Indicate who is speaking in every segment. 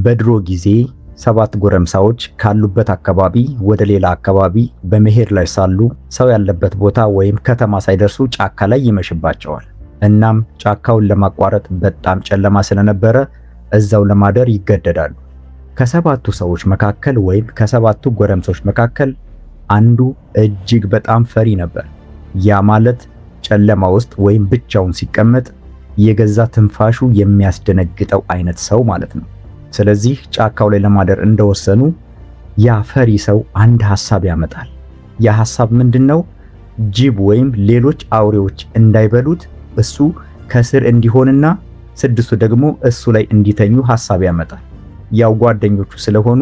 Speaker 1: በድሮ ጊዜ 7 ጎረምሳዎች ካሉበት አካባቢ ወደ ሌላ አካባቢ በመሄድ ላይ ሳሉ ሰው ያለበት ቦታ ወይም ከተማ ሳይደርሱ ጫካ ላይ ይመሽባቸዋል። እናም ጫካውን ለማቋረጥ በጣም ጨለማ ስለነበረ እዛው ለማደር ይገደዳሉ። ከሰባቱ ሰዎች መካከል ወይም ከሰባቱ ጎረምሶች መካከል አንዱ እጅግ በጣም ፈሪ ነበር። ያ ማለት ጨለማ ውስጥ ወይም ብቻውን ሲቀመጥ የገዛ ትንፋሹ የሚያስደነግጠው አይነት ሰው ማለት ነው። ስለዚህ ጫካው ላይ ለማደር እንደወሰኑ ያ ፈሪ ሰው አንድ ሐሳብ ያመጣል። ያ ሐሳብ ምንድነው? ጅብ ወይም ሌሎች አውሬዎች እንዳይበሉት እሱ ከስር እንዲሆንና 6ቱ ደግሞ እሱ ላይ እንዲተኙ ሐሳብ ያመጣል። ያው ጓደኞቹ ስለሆኑ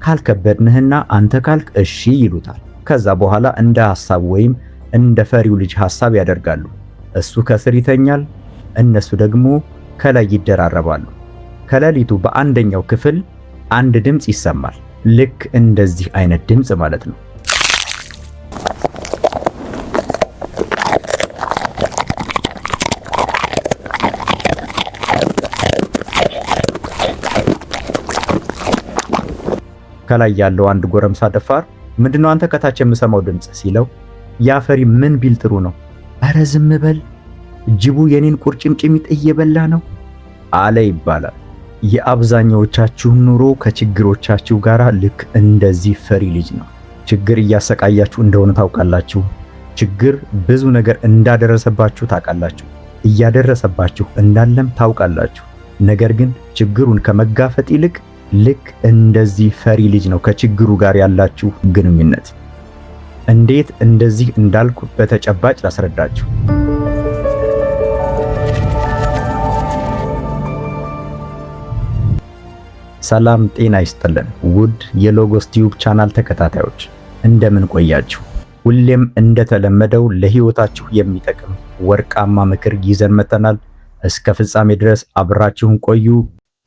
Speaker 1: ካልከበድንህና አንተ ካልክ እሺ ይሉታል። ከዛ በኋላ እንደ ሐሳብ ወይም እንደ ፈሪው ልጅ ሐሳብ ያደርጋሉ። እሱ ከስር ይተኛል፣ እነሱ ደግሞ ከላይ ይደራረባሉ። ከሌሊቱ በአንደኛው ክፍል አንድ ድምጽ ይሰማል። ልክ እንደዚህ አይነት ድምጽ ማለት ነው። ከላይ ያለው አንድ ጎረምሳ ደፋር ምንድነው አንተ ከታች የምሰማው ድምጽ ሲለው፣ ያ ፈሪ ምን ቢል ጥሩ ነው? አረ ዝም በል ጅቡ የኔን ቁርጭምጭሚት እየበላ ነው አለ ይባላል። የአብዛኛዎቻችሁ ኑሮ ከችግሮቻችሁ ጋር ልክ እንደዚህ ፈሪ ልጅ ነው። ችግር እያሰቃያችሁ እንደሆነ ታውቃላችሁ። ችግር ብዙ ነገር እንዳደረሰባችሁ ታውቃላችሁ። እያደረሰባችሁ እንዳለም ታውቃላችሁ። ነገር ግን ችግሩን ከመጋፈጥ ይልቅ ልክ እንደዚህ ፈሪ ልጅ ነው ከችግሩ ጋር ያላችሁ ግንኙነት። እንዴት እንደዚህ እንዳልኩ በተጨባጭ ላስረዳችሁ። ሰላም ጤና ይስጥልን ውድ የሎጎስ ቲዩብ ቻናል ተከታታዮች እንደምን ቆያችሁ? ሁሌም እንደተለመደው ለህይወታችሁ የሚጠቅም ወርቃማ ምክር ይዘን መጥተናል። እስከ ፍጻሜ ድረስ አብራችሁን ቆዩ።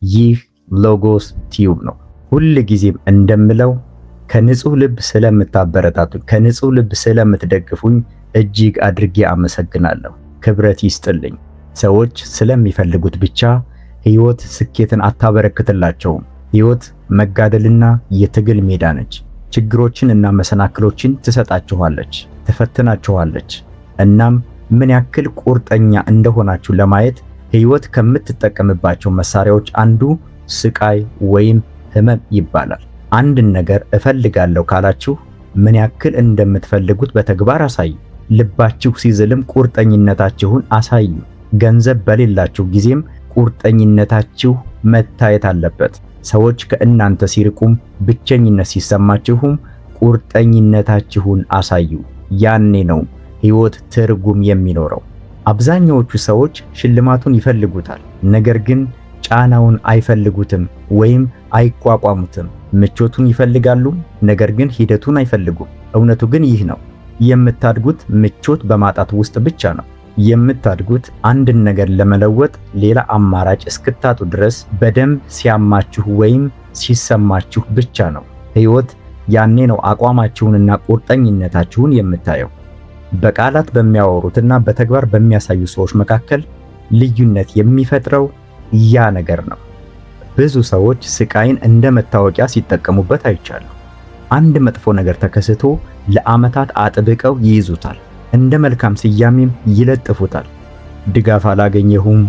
Speaker 1: ይህ ሎጎስ ቲዩብ ነው። ሁል ጊዜም እንደምለው ከንጹህ ልብ ስለምታበረታቱኝ፣ ከንጹህ ልብ ስለምትደግፉኝ እጅግ አድርጌ አመሰግናለሁ። ክብረት ይስጥልኝ። ሰዎች ስለሚፈልጉት ብቻ ህይወት ስኬትን አታበረክትላቸውም። ህይወት መጋደልና የትግል ሜዳ ነች። ችግሮችን እና መሰናክሎችን ትሰጣችኋለች፣ ትፈትናችኋለች። እናም ምን ያክል ቁርጠኛ እንደሆናችሁ ለማየት ህይወት ከምትጠቀምባቸው መሳሪያዎች አንዱ ስቃይ ወይም ህመም ይባላል። አንድን ነገር እፈልጋለሁ ካላችሁ ምን ያክል እንደምትፈልጉት በተግባር አሳዩ። ልባችሁ ሲዝልም ቁርጠኝነታችሁን አሳዩ። ገንዘብ በሌላችሁ ጊዜም ቁርጠኝነታችሁ መታየት አለበት። ሰዎች ከእናንተ ሲርቁም ብቸኝነት ሲሰማችሁም ቁርጠኝነታችሁን አሳዩ። ያኔ ነው ህይወት ትርጉም የሚኖረው። አብዛኛዎቹ ሰዎች ሽልማቱን ይፈልጉታል፣ ነገር ግን ጫናውን አይፈልጉትም ወይም አይቋቋሙትም። ምቾቱን ይፈልጋሉ፣ ነገር ግን ሂደቱን አይፈልጉም። እውነቱ ግን ይህ ነው። የምታድጉት ምቾት በማጣት ውስጥ ብቻ ነው። የምታድጉት አንድን ነገር ለመለወጥ ሌላ አማራጭ እስክታጡ ድረስ በደንብ ሲያማችሁ ወይም ሲሰማችሁ ብቻ ነው። ህይወት ያኔ ነው አቋማችሁንና ቁርጠኝነታችሁን የምታየው። በቃላት በሚያወሩትና በተግባር በሚያሳዩ ሰዎች መካከል ልዩነት የሚፈጥረው ያ ነገር ነው። ብዙ ሰዎች ስቃይን እንደ መታወቂያ ሲጠቀሙበት አይቻሉ። አንድ መጥፎ ነገር ተከስቶ ለዓመታት አጥብቀው ይይዙታል። እንደ መልካም ስያሜም ይለጥፉታል። ድጋፍ አላገኘሁም፣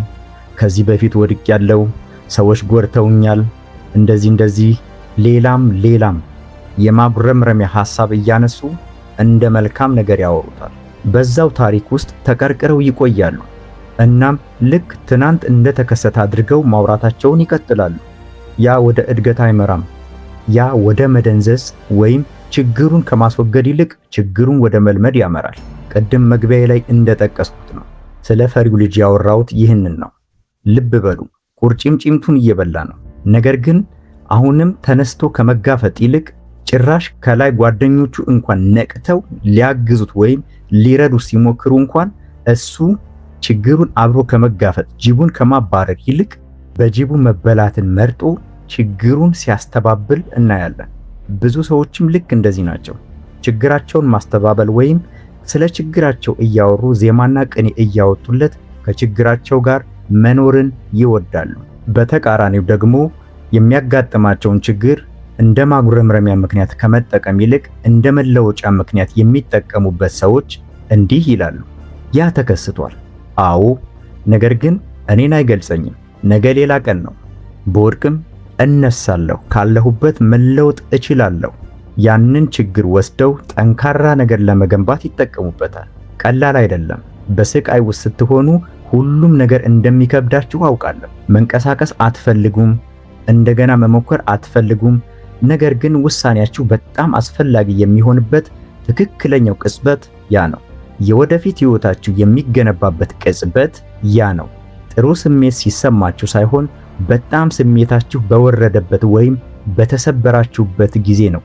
Speaker 1: ከዚህ በፊት ወድቄያለሁ፣ ሰዎች ጎድተውኛል፣ እንደዚህ ሌላም የማጉረምረሚያ ሐሳብ እያነሱ እንደ መልካም ነገር ያወሩታል። በዛው ታሪክ ውስጥ ተቀርቅረው ይቆያሉ። እናም ልክ ትናንት እንደተከሰተ አድርገው ማውራታቸውን ይቀጥላሉ። ያ ወደ እድገት አይመራም። ያ ወደ መደንዘዝ ወይም ችግሩን ከማስወገድ ይልቅ ችግሩን ወደ መልመድ ያመራል። ቅድም መግቢያ ላይ እንደጠቀስኩት ነው። ስለ ፈሪው ልጅ ያወራሁት ይህንን ነው። ልብ በሉ፣ ቁርጭምጭምቱን እየበላ ነው። ነገር ግን አሁንም ተነስቶ ከመጋፈጥ ይልቅ ጭራሽ ከላይ ጓደኞቹ እንኳን ነቅተው ሊያግዙት ወይም ሊረዱ ሲሞክሩ እንኳን እሱ ችግሩን አብሮ ከመጋፈጥ ጅቡን ከማባረር ይልቅ በጅቡ መበላትን መርጦ ችግሩን ሲያስተባብል እናያለን። ብዙ ሰዎችም ልክ እንደዚህ ናቸው። ችግራቸውን ማስተባበል ወይም ስለ ችግራቸው እያወሩ ዜማና ቅኔ እያወጡለት ከችግራቸው ጋር መኖርን ይወዳሉ። በተቃራኒው ደግሞ የሚያጋጥማቸውን ችግር እንደ ማጉረምረሚያ ምክንያት ከመጠቀም ይልቅ እንደ መለወጫ ምክንያት የሚጠቀሙበት ሰዎች እንዲህ ይላሉ፣ ያ ተከስቷል፣ አዎ፣ ነገር ግን እኔን አይገልጸኝም፣ ነገ ሌላ ቀን ነው፣ በወድቅም እነሳለሁ፣ ካለሁበት መለወጥ እችላለሁ። ያንን ችግር ወስደው ጠንካራ ነገር ለመገንባት ይጠቀሙበታል። ቀላል አይደለም። በስቃይ ውስጥ ስትሆኑ ሁሉም ነገር እንደሚከብዳችሁ አውቃለሁ። መንቀሳቀስ አትፈልጉም፣ እንደገና መሞከር አትፈልጉም። ነገር ግን ውሳኔያችሁ በጣም አስፈላጊ የሚሆንበት ትክክለኛው ቅጽበት ያ ነው። የወደፊት ሕይወታችሁ የሚገነባበት ቅጽበት ያ ነው። ጥሩ ስሜት ሲሰማችሁ ሳይሆን በጣም ስሜታችሁ በወረደበት ወይም በተሰበራችሁበት ጊዜ ነው።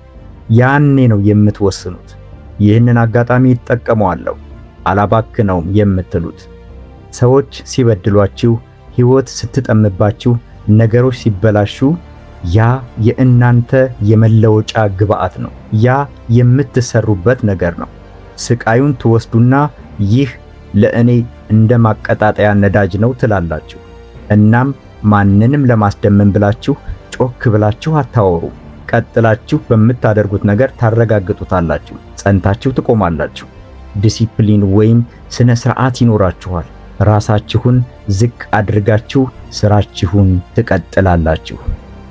Speaker 1: ያኔ ነው የምትወስኑት። ይህንን አጋጣሚ እጠቀመዋለሁ፣ አላባክነውም የምትሉት። ሰዎች ሲበድሏችሁ፣ ሕይወት ስትጠምባችሁ፣ ነገሮች ሲበላሹ ያ የእናንተ የመለወጫ ግብዓት ነው። ያ የምትሰሩበት ነገር ነው። ስቃዩን ትወስዱና ይህ ለእኔ እንደ ማቀጣጠያ ነዳጅ ነው ትላላችሁ። እናም ማንንም ለማስደመም ብላችሁ ጮክ ብላችሁ አታወሩ። ቀጥላችሁ በምታደርጉት ነገር ታረጋግጡታላችሁ። ጸንታችሁ ትቆማላችሁ። ዲሲፕሊን ወይም ስነ ስርዓት ይኖራችኋል። ራሳችሁን ዝቅ አድርጋችሁ ስራችሁን ትቀጥላላችሁ።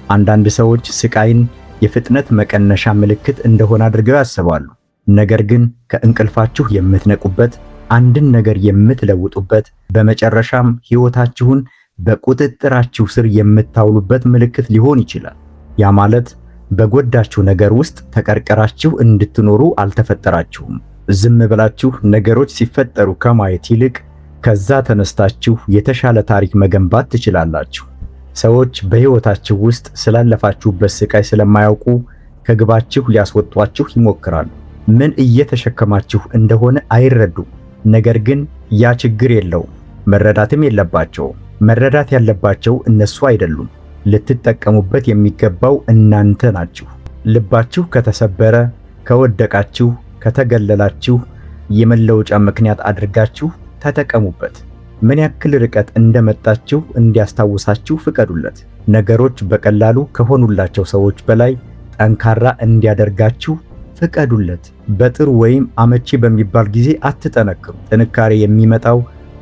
Speaker 1: አንዳንድ ሰዎች ስቃይን የፍጥነት መቀነሻ ምልክት እንደሆነ አድርገው ያስባሉ። ነገር ግን ከእንቅልፋችሁ የምትነቁበት፣ አንድን ነገር የምትለውጡበት፣ በመጨረሻም ሕይወታችሁን በቁጥጥራችሁ ስር የምታውሉበት ምልክት ሊሆን ይችላል። ያ ማለት በጎዳችሁ ነገር ውስጥ ተቀርቀራችሁ እንድትኖሩ አልተፈጠራችሁም። ዝም ብላችሁ ነገሮች ሲፈጠሩ ከማየት ይልቅ ከዛ ተነስታችሁ የተሻለ ታሪክ መገንባት ትችላላችሁ። ሰዎች በሕይወታችሁ ውስጥ ስላለፋችሁበት ስቃይ ስለማያውቁ ከግባችሁ ሊያስወጧችሁ ይሞክራሉ። ምን እየተሸከማችሁ እንደሆነ አይረዱም። ነገር ግን ያ ችግር የለውም፣ መረዳትም የለባቸውም። መረዳት ያለባቸው እነሱ አይደሉም። ልትጠቀሙበት የሚገባው እናንተ ናችሁ። ልባችሁ ከተሰበረ፣ ከወደቃችሁ፣ ከተገለላችሁ የመለወጫ ምክንያት አድርጋችሁ ተጠቀሙበት። ምን ያክል ርቀት እንደመጣችሁ እንዲያስታውሳችሁ ፍቀዱለት። ነገሮች በቀላሉ ከሆኑላቸው ሰዎች በላይ ጠንካራ እንዲያደርጋችሁ ፍቀዱለት። በጥሩ ወይም አመቺ በሚባል ጊዜ አትጠነክሩ። ጥንካሬ የሚመጣው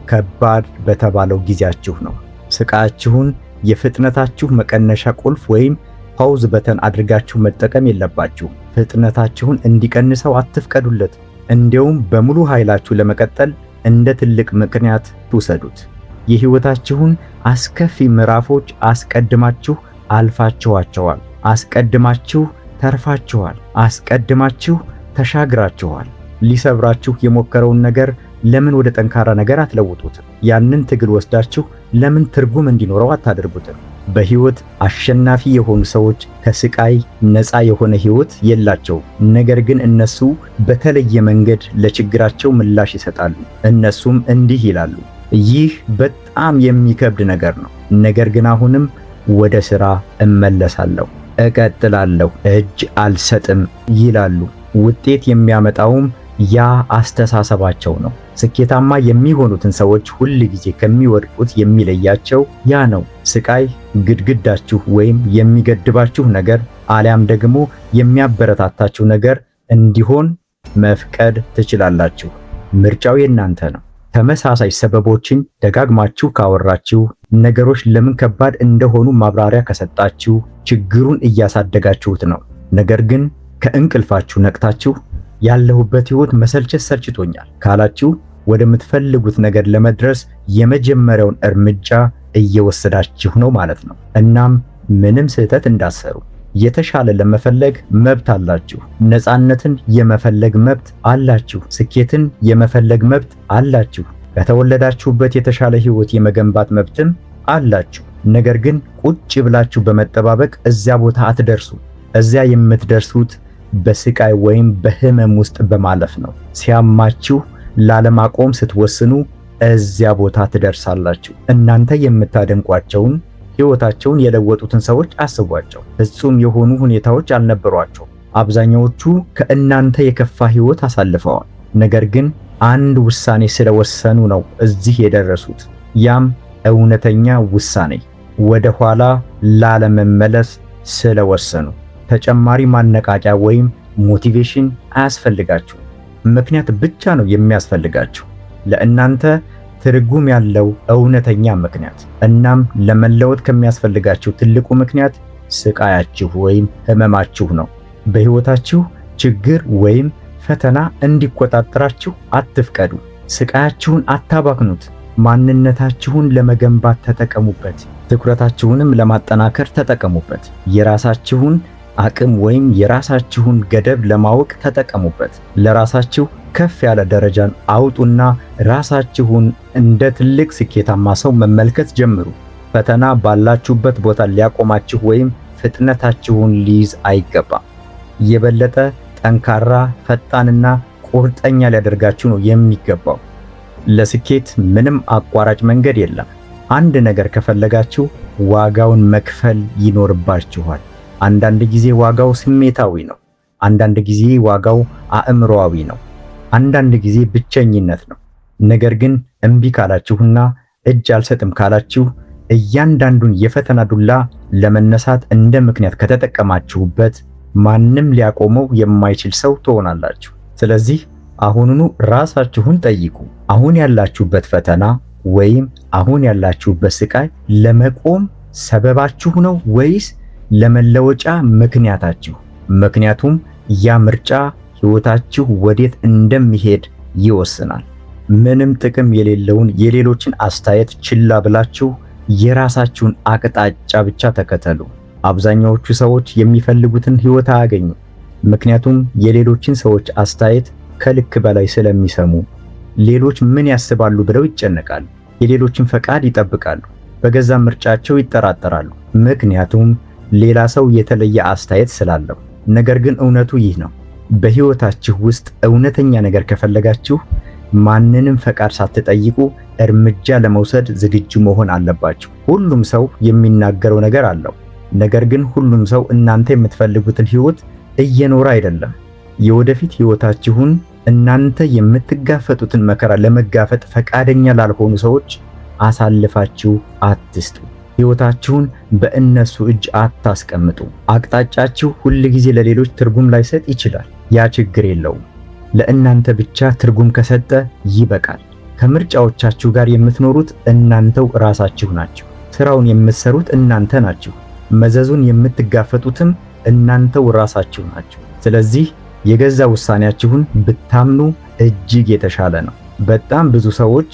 Speaker 1: ከባድ በተባለው ጊዜያችሁ ነው። ስቃያችሁን የፍጥነታችሁ መቀነሻ ቁልፍ ወይም ፓውዝ በተን አድርጋችሁ መጠቀም የለባችሁ። ፍጥነታችሁን እንዲቀንሰው አትፍቀዱለት። እንዲያውም በሙሉ ኃይላችሁ ለመቀጠል እንደ ትልቅ ምክንያት ትውሰዱት። የሕይወታችሁን አስከፊ ምዕራፎች አስቀድማችሁ አልፋችኋቸዋል። አስቀድማችሁ ተርፋችኋል። አስቀድማችሁ ተሻግራችኋል። ሊሰብራችሁ የሞከረውን ነገር ለምን ወደ ጠንካራ ነገር አትለውጡትም? ያንን ትግል ወስዳችሁ ለምን ትርጉም እንዲኖረው አታደርጉትም? በሕይወት አሸናፊ የሆኑ ሰዎች ከስቃይ ነፃ የሆነ ሕይወት የላቸውም። ነገር ግን እነሱ በተለየ መንገድ ለችግራቸው ምላሽ ይሰጣሉ። እነሱም እንዲህ ይላሉ፣ ይህ በጣም የሚከብድ ነገር ነው፣ ነገር ግን አሁንም ወደ ሥራ እመለሳለሁ፣ እቀጥላለሁ፣ እጅ አልሰጥም ይላሉ። ውጤት የሚያመጣውም ያ አስተሳሰባቸው ነው። ስኬታማ የሚሆኑትን ሰዎች ሁል ጊዜ ከሚወድቁት የሚለያቸው ያ ነው። ስቃይ ግድግዳችሁ ወይም የሚገድባችሁ ነገር አሊያም ደግሞ የሚያበረታታችሁ ነገር እንዲሆን መፍቀድ ትችላላችሁ። ምርጫው የእናንተ ነው። ተመሳሳይ ሰበቦችን ደጋግማችሁ ካወራችሁ፣ ነገሮች ለምን ከባድ እንደሆኑ ማብራሪያ ከሰጣችሁ ችግሩን እያሳደጋችሁት ነው። ነገር ግን ከእንቅልፋችሁ ነቅታችሁ ያለሁበት ሕይወት መሰልቸት ሰልችቶኛል ካላችሁ ወደምትፈልጉት ነገር ለመድረስ የመጀመሪያውን እርምጃ እየወሰዳችሁ ነው ማለት ነው። እናም ምንም ስህተት እንዳትሰሩ። የተሻለ ለመፈለግ መብት አላችሁ። ነፃነትን የመፈለግ መብት አላችሁ። ስኬትን የመፈለግ መብት አላችሁ። ከተወለዳችሁበት የተሻለ ሕይወት የመገንባት መብትም አላችሁ። ነገር ግን ቁጭ ብላችሁ በመጠባበቅ እዚያ ቦታ አትደርሱ። እዚያ የምትደርሱት በስቃይ ወይም በህመም ውስጥ በማለፍ ነው። ሲያማችሁ ላለማቆም ስትወስኑ እዚያ ቦታ ትደርሳላችሁ። እናንተ የምታደንቋቸውን ሕይወታቸውን የለወጡትን ሰዎች አስቧቸው። ፍጹም የሆኑ ሁኔታዎች አልነበሯቸው። አብዛኛዎቹ ከእናንተ የከፋ ሕይወት አሳልፈዋል። ነገር ግን አንድ ውሳኔ ስለወሰኑ ነው እዚህ የደረሱት። ያም እውነተኛ ውሳኔ፣ ወደ ኋላ ላለመመለስ ስለወሰኑ ተጨማሪ ማነቃቂያ ወይም ሞቲቬሽን አያስፈልጋችሁ። ምክንያት ብቻ ነው የሚያስፈልጋችሁ፣ ለእናንተ ትርጉም ያለው እውነተኛ ምክንያት። እናም ለመለወጥ ከሚያስፈልጋችሁ ትልቁ ምክንያት ስቃያችሁ ወይም ህመማችሁ ነው። በህይወታችሁ ችግር ወይም ፈተና እንዲቆጣጠራችሁ አትፍቀዱ። ስቃያችሁን አታባክኑት። ማንነታችሁን ለመገንባት ተጠቀሙበት። ትኩረታችሁንም ለማጠናከር ተጠቀሙበት። የራሳችሁን አቅም ወይም የራሳችሁን ገደብ ለማወቅ ተጠቀሙበት። ለራሳችሁ ከፍ ያለ ደረጃን አውጡና ራሳችሁን እንደ ትልቅ ስኬታማ ሰው መመልከት ጀምሩ። ፈተና ባላችሁበት ቦታ ሊያቆማችሁ ወይም ፍጥነታችሁን ሊይዝ አይገባም። የበለጠ ጠንካራ፣ ፈጣንና ቁርጠኛ ሊያደርጋችሁ ነው የሚገባው። ለስኬት ምንም አቋራጭ መንገድ የለም። አንድ ነገር ከፈለጋችሁ ዋጋውን መክፈል ይኖርባችኋል። አንዳንድ ጊዜ ዋጋው ስሜታዊ ነው። አንዳንድ ጊዜ ዋጋው አእምሮአዊ ነው። አንዳንድ ጊዜ ብቸኝነት ነው። ነገር ግን እምቢ ካላችሁና እጅ አልሰጥም ካላችሁ እያንዳንዱን የፈተና ዱላ ለመነሳት እንደ ምክንያት ከተጠቀማችሁበት ማንም ሊያቆመው የማይችል ሰው ትሆናላችሁ። ስለዚህ አሁኑኑ ራሳችሁን ጠይቁ። አሁን ያላችሁበት ፈተና ወይም አሁን ያላችሁበት ስቃይ ለመቆም ሰበባችሁ ነው ወይስ ለመለወጫ ምክንያታችሁ? ምክንያቱም ያ ምርጫ ሕይወታችሁ ወዴት እንደሚሄድ ይወስናል። ምንም ጥቅም የሌለውን የሌሎችን አስተያየት ችላ ብላችሁ የራሳችሁን አቅጣጫ ብቻ ተከተሉ። አብዛኛዎቹ ሰዎች የሚፈልጉትን ሕይወት አያገኙም። ምክንያቱም የሌሎችን ሰዎች አስተያየት ከልክ በላይ ስለሚሰሙ። ሌሎች ምን ያስባሉ ብለው ይጨነቃሉ። የሌሎችን ፈቃድ ይጠብቃሉ። በገዛ ምርጫቸው ይጠራጠራሉ። ምክንያቱም ሌላ ሰው የተለየ አስተያየት ስላለው። ነገር ግን እውነቱ ይህ ነው። በሕይወታችሁ ውስጥ እውነተኛ ነገር ከፈለጋችሁ ማንንም ፈቃድ ሳትጠይቁ እርምጃ ለመውሰድ ዝግጁ መሆን አለባችሁ። ሁሉም ሰው የሚናገረው ነገር አለው። ነገር ግን ሁሉም ሰው እናንተ የምትፈልጉትን ሕይወት እየኖረ አይደለም። የወደፊት ሕይወታችሁን እናንተ የምትጋፈጡትን መከራ ለመጋፈጥ ፈቃደኛ ላልሆኑ ሰዎች አሳልፋችሁ አትስጡ። ሕይወታችሁን በእነሱ እጅ አታስቀምጡ። አቅጣጫችሁ ሁል ጊዜ ለሌሎች ትርጉም ላይሰጥ ይችላል። ያ ችግር የለውም። ለእናንተ ብቻ ትርጉም ከሰጠ ይበቃል። ከምርጫዎቻችሁ ጋር የምትኖሩት እናንተው ራሳችሁ ናችሁ። ስራውን የምትሰሩት እናንተ ናችሁ። መዘዙን የምትጋፈጡትም እናንተው ራሳችሁ ናችሁ። ስለዚህ የገዛ ውሳኔያችሁን ብታምኑ እጅግ የተሻለ ነው። በጣም ብዙ ሰዎች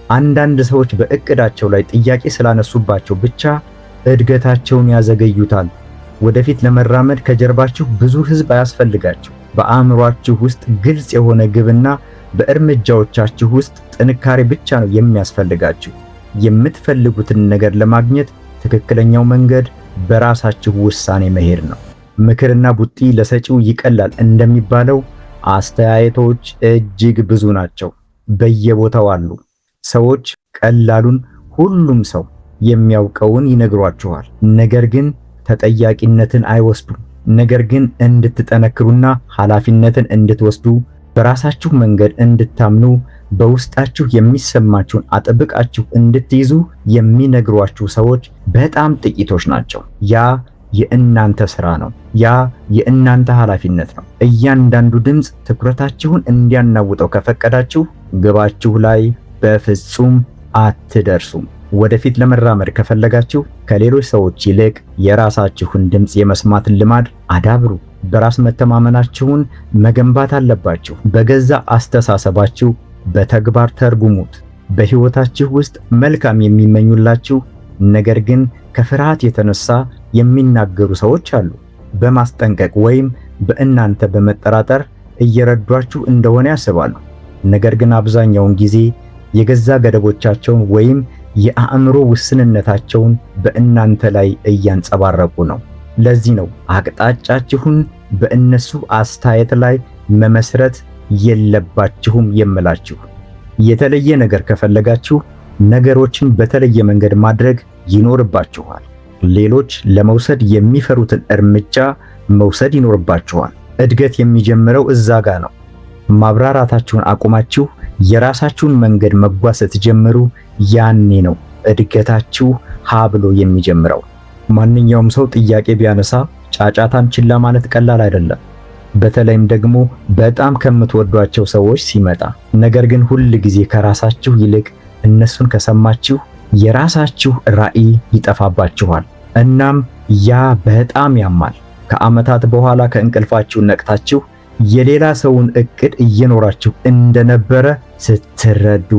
Speaker 1: አንዳንድ ሰዎች በእቅዳቸው ላይ ጥያቄ ስላነሱባቸው ብቻ እድገታቸውን ያዘገዩታል። ወደፊት ለመራመድ ከጀርባችሁ ብዙ ህዝብ አያስፈልጋችሁ። በአእምሯችሁ ውስጥ ግልጽ የሆነ ግብና በእርምጃዎቻችሁ ውስጥ ጥንካሬ ብቻ ነው የሚያስፈልጋችሁ። የምትፈልጉትን ነገር ለማግኘት ትክክለኛው መንገድ በራሳችሁ ውሳኔ መሄድ ነው። ምክርና ቡጢ ለሰጪው ይቀላል እንደሚባለው አስተያየቶች እጅግ ብዙ ናቸው፣ በየቦታው አሉ። ሰዎች ቀላሉን ሁሉም ሰው የሚያውቀውን ይነግሯችኋል፣ ነገር ግን ተጠያቂነትን አይወስዱም። ነገር ግን እንድትጠነክሩና ኃላፊነትን እንድትወስዱ በራሳችሁ መንገድ እንድታምኑ በውስጣችሁ የሚሰማችሁን አጥብቃችሁ እንድትይዙ የሚነግሯችሁ ሰዎች በጣም ጥቂቶች ናቸው። ያ የእናንተ ሥራ ነው። ያ የእናንተ ኃላፊነት ነው። እያንዳንዱ ድምፅ ትኩረታችሁን እንዲያናውጠው ከፈቀዳችሁ ግባችሁ ላይ በፍጹም አትደርሱም። ወደፊት ለመራመድ ከፈለጋችሁ ከሌሎች ሰዎች ይልቅ የራሳችሁን ድምፅ የመስማትን ልማድ አዳብሩ። በራስ መተማመናችሁን መገንባት አለባችሁ። በገዛ አስተሳሰባችሁ በተግባር ተርጉሙት። በሕይወታችሁ ውስጥ መልካም የሚመኙላችሁ ነገር ግን ከፍርሃት የተነሳ የሚናገሩ ሰዎች አሉ። በማስጠንቀቅ ወይም በእናንተ በመጠራጠር እየረዷችሁ እንደሆነ ያስባሉ። ነገር ግን አብዛኛውን ጊዜ የገዛ ገደቦቻቸውን ወይም የአእምሮ ውስንነታቸውን በእናንተ ላይ እያንጸባረቁ ነው። ለዚህ ነው አቅጣጫችሁን በእነሱ አስተያየት ላይ መመስረት የለባችሁም የምላችሁ። የተለየ ነገር ከፈለጋችሁ ነገሮችን በተለየ መንገድ ማድረግ ይኖርባችኋል። ሌሎች ለመውሰድ የሚፈሩትን እርምጃ መውሰድ ይኖርባችኋል። እድገት የሚጀምረው እዛ ጋር ነው። ማብራራታችሁን አቁማችሁ የራሳችሁን መንገድ መጓዝ ስትጀምሩ ያኔ ነው እድገታችሁ ሀ ብሎ የሚጀምረው። ማንኛውም ሰው ጥያቄ ቢያነሳ ጫጫታን ችላ ማለት ቀላል አይደለም። በተለይም ደግሞ በጣም ከምትወዷቸው ሰዎች ሲመጣ። ነገር ግን ሁል ጊዜ ከራሳችሁ ይልቅ እነሱን ከሰማችሁ የራሳችሁ ራዕይ ይጠፋባችኋል። እናም ያ በጣም ያማል። ከዓመታት በኋላ ከእንቅልፋችሁ ነቅታችሁ የሌላ ሰውን እቅድ እየኖራችሁ እንደነበረ ስትረዱ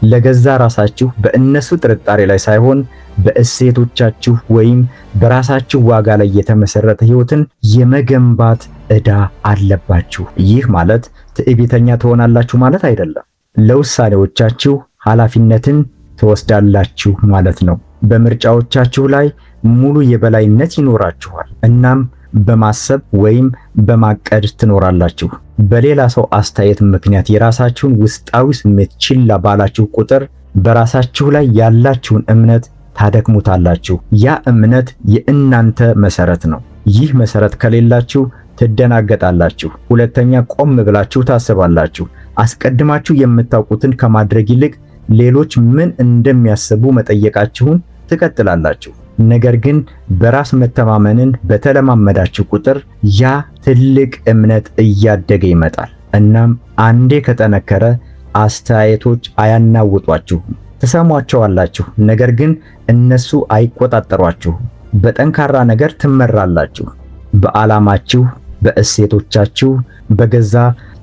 Speaker 1: ለገዛ ራሳችሁ በእነሱ ጥርጣሬ ላይ ሳይሆን በእሴቶቻችሁ ወይም በራሳችሁ ዋጋ ላይ የተመሰረተ ህይወትን የመገንባት ዕዳ አለባችሁ። ይህ ማለት ትዕቢተኛ ትሆናላችሁ ማለት አይደለም። ለውሳኔዎቻችሁ ኃላፊነትን ትወስዳላችሁ ማለት ነው። በምርጫዎቻችሁ ላይ ሙሉ የበላይነት ይኖራችኋል። እናም በማሰብ ወይም በማቀድ ትኖራላችሁ። በሌላ ሰው አስተያየት ምክንያት የራሳችሁን ውስጣዊ ስሜት ችላ ባላችሁ ቁጥር በራሳችሁ ላይ ያላችሁን እምነት ታደክሙታላችሁ። ያ እምነት የእናንተ መሰረት ነው። ይህ መሰረት ከሌላችሁ ትደናገጣላችሁ። ሁለተኛ ቆም ብላችሁ ታስባላችሁ። አስቀድማችሁ የምታውቁትን ከማድረግ ይልቅ ሌሎች ምን እንደሚያስቡ መጠየቃችሁን ትቀጥላላችሁ። ነገር ግን በራስ መተማመንን በተለማመዳችሁ ቁጥር ያ ትልቅ እምነት እያደገ ይመጣል። እናም አንዴ ከጠነከረ አስተያየቶች አያናውጧችሁም። ትሰሟቸዋላችሁ፣ ነገር ግን እነሱ አይቆጣጠሯችሁም። በጠንካራ ነገር ትመራላችሁ። በዓላማችሁ፣ በእሴቶቻችሁ፣ በገዛ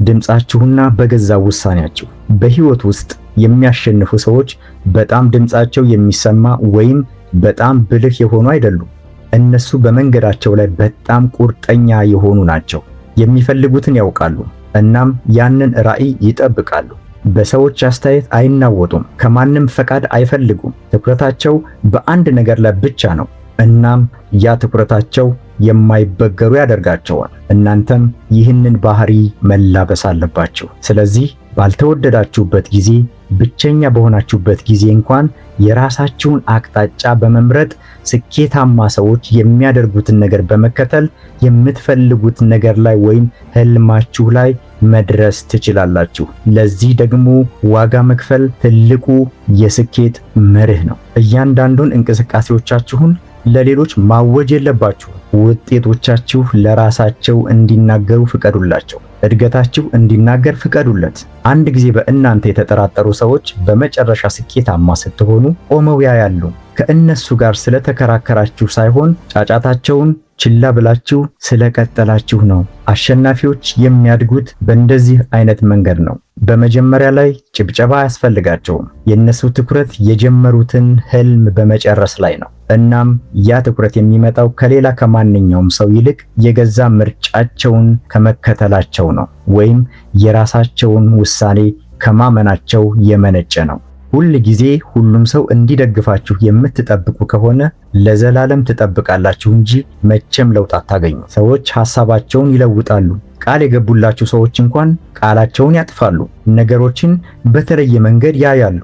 Speaker 1: ድምጻችሁና በገዛ ውሳኔያችሁ። በህይወት ውስጥ የሚያሸንፉ ሰዎች በጣም ድምጻቸው የሚሰማ ወይም በጣም ብልህ የሆኑ አይደሉም። እነሱ በመንገዳቸው ላይ በጣም ቁርጠኛ የሆኑ ናቸው። የሚፈልጉትን ያውቃሉ፣ እናም ያንን ራዕይ ይጠብቃሉ። በሰዎች አስተያየት አይናወጡም። ከማንም ፈቃድ አይፈልጉም። ትኩረታቸው በአንድ ነገር ላይ ብቻ ነው። እናም ያ ትኩረታቸው የማይበገሩ ያደርጋቸዋል። እናንተም ይህንን ባህሪ መላበስ አለባችሁ። ስለዚህ ባልተወደዳችሁበት ጊዜ፣ ብቸኛ በሆናችሁበት ጊዜ እንኳን የራሳችሁን አቅጣጫ በመምረጥ ስኬታማ ሰዎች የሚያደርጉትን ነገር በመከተል የምትፈልጉት ነገር ላይ ወይም ህልማችሁ ላይ መድረስ ትችላላችሁ። ለዚህ ደግሞ ዋጋ መክፈል ትልቁ የስኬት መርህ ነው። እያንዳንዱን እንቅስቃሴዎቻችሁን ለሌሎች ማወጅ የለባችሁ። ውጤቶቻችሁ ለራሳቸው እንዲናገሩ ፍቀዱላቸው። እድገታችሁ እንዲናገር ፍቀዱለት። አንድ ጊዜ በእናንተ የተጠራጠሩ ሰዎች በመጨረሻ ስኬታማ ስትሆኑ ቆመው ያያሉ። ከእነሱ ጋር ስለተከራከራችሁ ሳይሆን ጫጫታቸውን ችላ ብላችሁ ስለቀጠላችሁ ነው። አሸናፊዎች የሚያድጉት በእንደዚህ አይነት መንገድ ነው። በመጀመሪያ ላይ ጭብጨባ አያስፈልጋቸውም። የእነሱ ትኩረት የጀመሩትን ህልም በመጨረስ ላይ ነው። እናም ያ ትኩረት የሚመጣው ከሌላ ከማንኛውም ሰው ይልቅ የገዛ ምርጫቸውን ከመከተላቸው ነው፣ ወይም የራሳቸውን ውሳኔ ከማመናቸው የመነጨ ነው። ሁል ጊዜ ሁሉም ሰው እንዲደግፋችሁ የምትጠብቁ ከሆነ ለዘላለም ትጠብቃላችሁ እንጂ መቼም ለውጥ አታገኙ። ሰዎች ሐሳባቸውን ይለውጣሉ። ቃል የገቡላችሁ ሰዎች እንኳን ቃላቸውን ያጥፋሉ። ነገሮችን በተለየ መንገድ ያያሉ።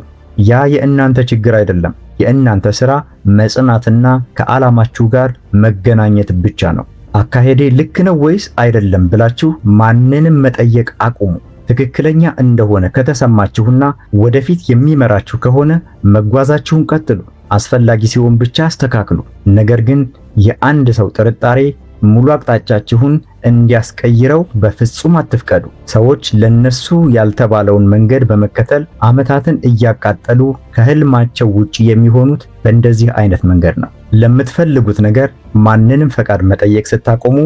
Speaker 1: ያ የእናንተ ችግር አይደለም። የእናንተ ሥራ መጽናትና ከዓላማችሁ ጋር መገናኘት ብቻ ነው። አካሄዴ ልክ ነው ወይስ አይደለም ብላችሁ ማንንም መጠየቅ አቁሙ። ትክክለኛ እንደሆነ ከተሰማችሁና ወደፊት የሚመራችሁ ከሆነ መጓዛችሁን ቀጥሉ። አስፈላጊ ሲሆን ብቻ አስተካክሉ። ነገር ግን የአንድ ሰው ጥርጣሬ ሙሉ አቅጣጫችሁን እንዲያስቀይረው በፍጹም አትፍቀዱ። ሰዎች ለነሱ ያልተባለውን መንገድ በመከተል ዓመታትን እያቃጠሉ ከህልማቸው ውጪ የሚሆኑት በእንደዚህ አይነት መንገድ ነው። ለምትፈልጉት ነገር ማንንም ፈቃድ መጠየቅ ስታቆሙ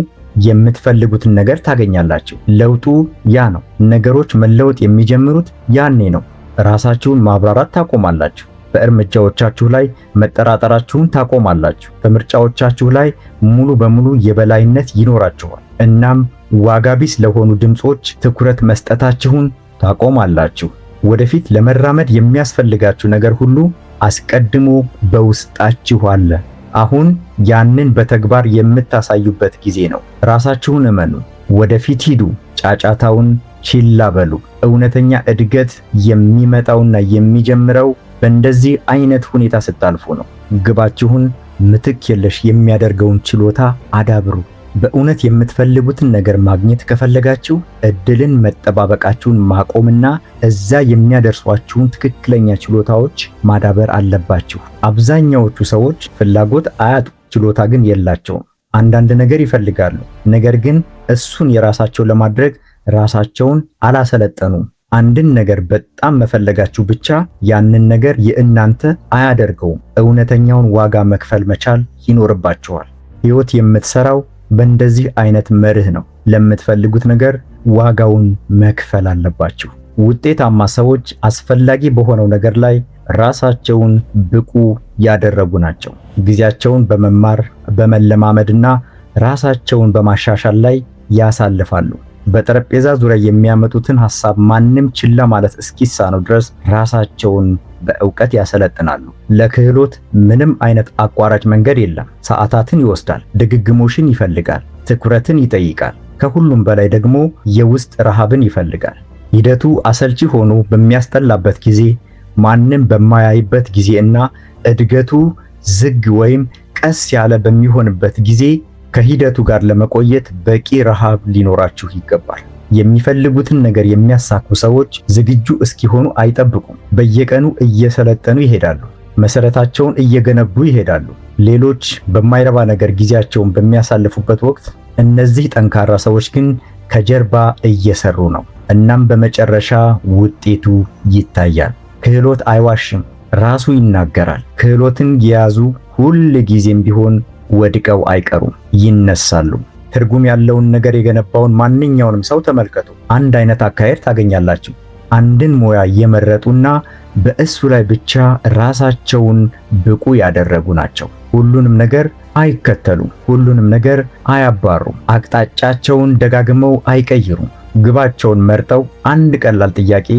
Speaker 1: የምትፈልጉትን ነገር ታገኛላችሁ። ለውጡ ያ ነው። ነገሮች መለወጥ የሚጀምሩት ያኔ ነው። ራሳችሁን ማብራራት ታቆማላችሁ። በእርምጃዎቻችሁ ላይ መጠራጠራችሁን ታቆማላችሁ። በምርጫዎቻችሁ ላይ ሙሉ በሙሉ የበላይነት ይኖራችኋል። እናም ዋጋ ቢስ ለሆኑ ድምጾች ትኩረት መስጠታችሁን ታቆማላችሁ። ወደፊት ለመራመድ የሚያስፈልጋችሁ ነገር ሁሉ አስቀድሞ በውስጣችሁ አለ። አሁን ያንን በተግባር የምታሳዩበት ጊዜ ነው። ራሳችሁን እመኑ። ወደፊት ሂዱ። ጫጫታውን ችላ በሉ። እውነተኛ እድገት የሚመጣውና የሚጀምረው በእንደዚህ አይነት ሁኔታ ስታልፉ ነው። ግባችሁን ምትክ የለሽ የሚያደርገውን ችሎታ አዳብሩ። በእውነት የምትፈልጉትን ነገር ማግኘት ከፈለጋችሁ እድልን መጠባበቃችሁን ማቆምና እዛ የሚያደርሷችሁን ትክክለኛ ችሎታዎች ማዳበር አለባችሁ። አብዛኛዎቹ ሰዎች ፍላጎት አያጡ፣ ችሎታ ግን የላቸውም። አንዳንድ ነገር ይፈልጋሉ፣ ነገር ግን እሱን የራሳቸው ለማድረግ ራሳቸውን አላሰለጠኑም። አንድን ነገር በጣም መፈለጋችሁ ብቻ ያንን ነገር የእናንተ አያደርገውም። እውነተኛውን ዋጋ መክፈል መቻል ይኖርባችኋል። ሕይወት የምትሰራው በእንደዚህ አይነት መርህ ነው። ለምትፈልጉት ነገር ዋጋውን መክፈል አለባችሁ። ውጤታማ ሰዎች አስፈላጊ በሆነው ነገር ላይ ራሳቸውን ብቁ ያደረጉ ናቸው። ጊዜያቸውን በመማር በመለማመድና ራሳቸውን በማሻሻል ላይ ያሳልፋሉ። በጠረጴዛ ዙሪያ የሚያመጡትን ሐሳብ ማንም ችላ ማለት እስኪሳነው ድረስ ራሳቸውን በእውቀት ያሰለጥናሉ። ለክህሎት ምንም አይነት አቋራጭ መንገድ የለም። ሰዓታትን ይወስዳል፣ ድግግሞሽን ይፈልጋል፣ ትኩረትን ይጠይቃል። ከሁሉም በላይ ደግሞ የውስጥ ረሃብን ይፈልጋል። ሂደቱ አሰልቺ ሆኖ በሚያስጠላበት ጊዜ፣ ማንም በማያይበት ጊዜ እና እድገቱ ዝግ ወይም ቀስ ያለ በሚሆንበት ጊዜ ከሂደቱ ጋር ለመቆየት በቂ ረሃብ ሊኖራችሁ ይገባል። የሚፈልጉትን ነገር የሚያሳኩ ሰዎች ዝግጁ እስኪሆኑ አይጠብቁም። በየቀኑ እየሰለጠኑ ይሄዳሉ። መሰረታቸውን እየገነቡ ይሄዳሉ። ሌሎች በማይረባ ነገር ጊዜያቸውን በሚያሳልፉበት ወቅት እነዚህ ጠንካራ ሰዎች ግን ከጀርባ እየሰሩ ነው። እናም በመጨረሻ ውጤቱ ይታያል። ክህሎት አይዋሽም፣ ራሱ ይናገራል። ክህሎትን የያዙ ሁል ጊዜም ቢሆን ወድቀው አይቀሩም፣ ይነሳሉ። ትርጉም ያለውን ነገር የገነባውን ማንኛውንም ሰው ተመልከቱ። አንድ አይነት አካሄድ ታገኛላችሁ። አንድን ሙያ የመረጡና በእሱ ላይ ብቻ ራሳቸውን ብቁ ያደረጉ ናቸው። ሁሉንም ነገር አይከተሉም፣ ሁሉንም ነገር አያባሩም፣ አቅጣጫቸውን ደጋግመው አይቀይሩም። ግባቸውን መርጠው አንድ ቀላል ጥያቄ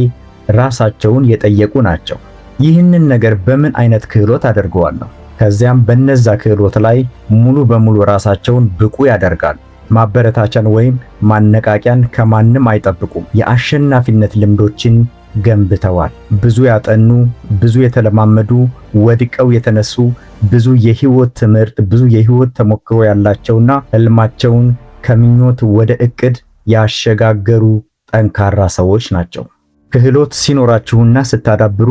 Speaker 1: ራሳቸውን የጠየቁ ናቸው። ይህንን ነገር በምን አይነት ክህሎት አደርገዋለሁ? ከዚያም በነዛ ክህሎት ላይ ሙሉ በሙሉ ራሳቸውን ብቁ ያደርጋሉ። ማበረታቻን ወይም ማነቃቂያን ከማንም አይጠብቁም። የአሸናፊነት ልምዶችን ገንብተዋል። ብዙ ያጠኑ፣ ብዙ የተለማመዱ፣ ወድቀው የተነሱ፣ ብዙ የህይወት ትምህርት፣ ብዙ የህይወት ተሞክሮ ያላቸውና ህልማቸውን ከምኞት ወደ እቅድ ያሸጋገሩ ጠንካራ ሰዎች ናቸው። ክህሎት ሲኖራችሁና ስታዳብሩ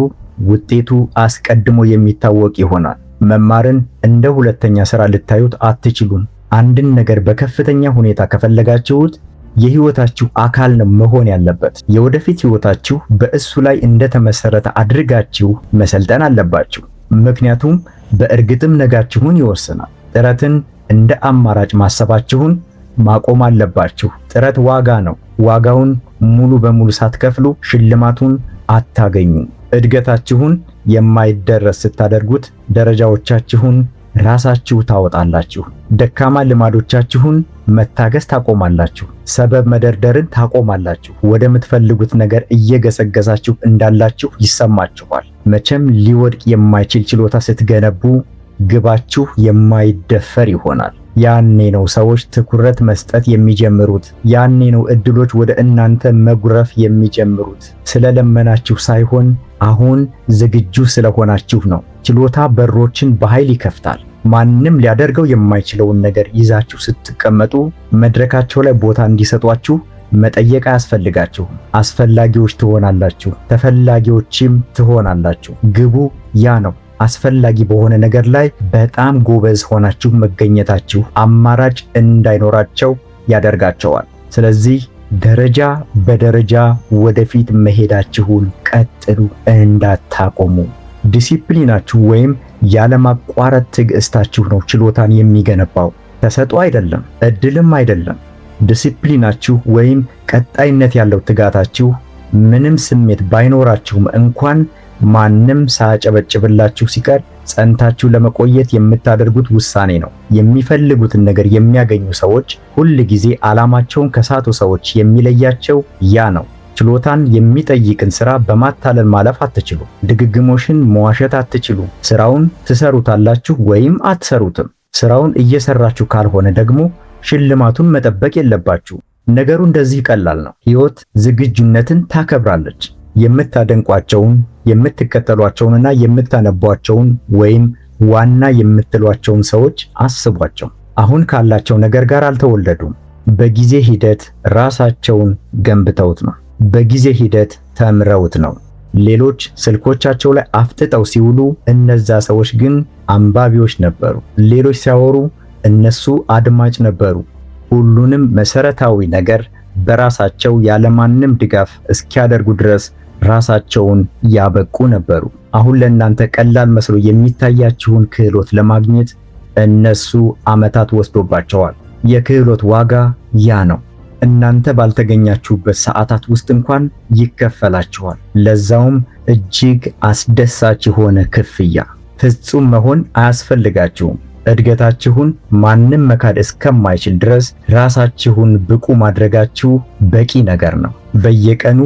Speaker 1: ውጤቱ አስቀድሞ የሚታወቅ ይሆናል። መማርን እንደ ሁለተኛ ሥራ ልታዩት አትችሉም። አንድን ነገር በከፍተኛ ሁኔታ ከፈለጋችሁት የህይወታችሁ አካል ነው መሆን ያለበት። የወደፊት ህይወታችሁ በእሱ ላይ እንደተመሰረተ አድርጋችሁ መሰልጠን አለባችሁ። ምክንያቱም በእርግጥም ነጋችሁን ይወስናል። ጥረትን እንደ አማራጭ ማሰባችሁን ማቆም አለባችሁ። ጥረት ዋጋ ነው። ዋጋውን ሙሉ በሙሉ ሳትከፍሉ ሽልማቱን አታገኙም። እድገታችሁን የማይደረስ ስታደርጉት ደረጃዎቻችሁን ራሳችሁ ታወጣላችሁ። ደካማ ልማዶቻችሁን መታገስ ታቆማላችሁ። ሰበብ መደርደርን ታቆማላችሁ። ወደምትፈልጉት ነገር እየገሰገሳችሁ እንዳላችሁ ይሰማችኋል። መቼም ሊወድቅ የማይችል ችሎታ ስትገነቡ ግባችሁ የማይደፈር ይሆናል። ያኔ ነው ሰዎች ትኩረት መስጠት የሚጀምሩት። ያኔ ነው እድሎች ወደ እናንተ መጉረፍ የሚጀምሩት። ስለለመናችሁ ሳይሆን አሁን ዝግጁ ስለሆናችሁ ነው። ችሎታ በሮችን በኃይል ይከፍታል። ማንም ሊያደርገው የማይችለውን ነገር ይዛችሁ ስትቀመጡ መድረካቸው ላይ ቦታ እንዲሰጧችሁ መጠየቅ አያስፈልጋችሁም። አስፈላጊዎች ትሆናላችሁ፣ ተፈላጊዎችም ትሆናላችሁ። ግቡ ያ ነው። አስፈላጊ በሆነ ነገር ላይ በጣም ጎበዝ ሆናችሁ መገኘታችሁ አማራጭ እንዳይኖራቸው ያደርጋቸዋል። ስለዚህ ደረጃ በደረጃ ወደፊት መሄዳችሁን ቀጥሉ፣ እንዳታቆሙ። ዲሲፕሊናችሁ ወይም ያለማቋረጥ ትዕግስታችሁ ነው ችሎታን የሚገነባው። ተሰጥኦ አይደለም፣ እድልም አይደለም። ዲሲፕሊናችሁ ወይም ቀጣይነት ያለው ትጋታችሁ ምንም ስሜት ባይኖራችሁም እንኳን ማንም ሳያጨበጭብላችሁ ሲቀር ጸንታችሁ ለመቆየት የምታደርጉት ውሳኔ ነው። የሚፈልጉትን ነገር የሚያገኙ ሰዎች ሁል ጊዜ ዓላማቸውን ከሳቱ ሰዎች የሚለያቸው ያ ነው። ችሎታን የሚጠይቅን ስራ በማታለል ማለፍ አትችሉ። ድግግሞሽን መዋሸት አትችሉ። ስራውን ትሰሩታላችሁ ወይም አትሰሩትም። ስራውን እየሰራችሁ ካልሆነ ደግሞ ሽልማቱን መጠበቅ የለባችሁ። ነገሩ እንደዚህ ቀላል ነው። ሕይወት ዝግጁነትን ታከብራለች። የምታደንቋቸውን የምትከተሏቸውንና የምታነቧቸውን ወይም ዋና የምትሏቸውን ሰዎች አስቧቸው። አሁን ካላቸው ነገር ጋር አልተወለዱም። በጊዜ ሂደት ራሳቸውን ገንብተውት ነው። በጊዜ ሂደት ተምረውት ነው። ሌሎች ስልኮቻቸው ላይ አፍጥጠው ሲውሉ እነዛ ሰዎች ግን አንባቢዎች ነበሩ። ሌሎች ሲያወሩ እነሱ አድማጭ ነበሩ። ሁሉንም መሰረታዊ ነገር በራሳቸው ያለማንም ድጋፍ እስኪያደርጉ ድረስ ራሳቸውን ያበቁ ነበሩ። አሁን ለእናንተ ቀላል መስሎ የሚታያችሁን ክህሎት ለማግኘት እነሱ ዓመታት ወስዶባቸዋል። የክህሎት ዋጋ ያ ነው። እናንተ ባልተገኛችሁበት ሰዓታት ውስጥ እንኳን ይከፈላችኋል። ለዛውም እጅግ አስደሳች የሆነ ክፍያ። ፍጹም መሆን አያስፈልጋችሁም። እድገታችሁን ማንም መካድ እስከማይችል ድረስ ራሳችሁን ብቁ ማድረጋችሁ በቂ ነገር ነው። በየቀኑ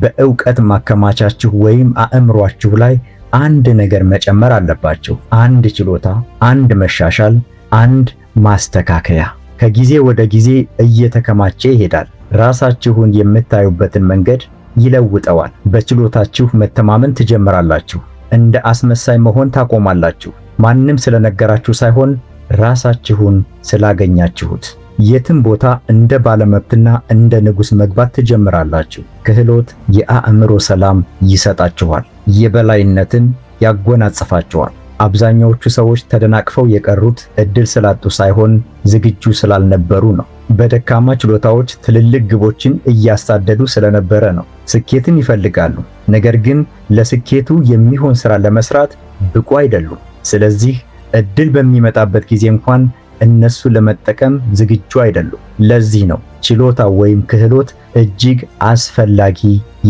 Speaker 1: በእውቀት ማከማቻችሁ ወይም አእምሯችሁ ላይ አንድ ነገር መጨመር አለባችሁ። አንድ ችሎታ፣ አንድ መሻሻል፣ አንድ ማስተካከያ። ከጊዜ ወደ ጊዜ እየተከማቸ ይሄዳል። ራሳችሁን የምታዩበትን መንገድ ይለውጠዋል። በችሎታችሁ መተማመን ትጀምራላችሁ። እንደ አስመሳይ መሆን ታቆማላችሁ። ማንም ስለነገራችሁ ሳይሆን ራሳችሁን ስላገኛችሁት። የትም ቦታ እንደ ባለመብትና እንደ ንጉሥ መግባት ትጀምራላችሁ። ክህሎት የአእምሮ ሰላም ይሰጣችኋል። የበላይነትን ያጎናጽፋችኋል። አብዛኛዎቹ ሰዎች ተደናቅፈው የቀሩት እድል ስላጡ ሳይሆን ዝግጁ ስላልነበሩ ነው። በደካማ ችሎታዎች ትልልቅ ግቦችን እያሳደዱ ስለነበረ ነው። ስኬትን ይፈልጋሉ፣ ነገር ግን ለስኬቱ የሚሆን ሥራ ለመስራት ብቁ አይደሉም። ስለዚህ እድል በሚመጣበት ጊዜ እንኳን እነሱ ለመጠቀም ዝግጁ አይደሉም። ለዚህ ነው ችሎታ ወይም ክህሎት እጅግ አስፈላጊ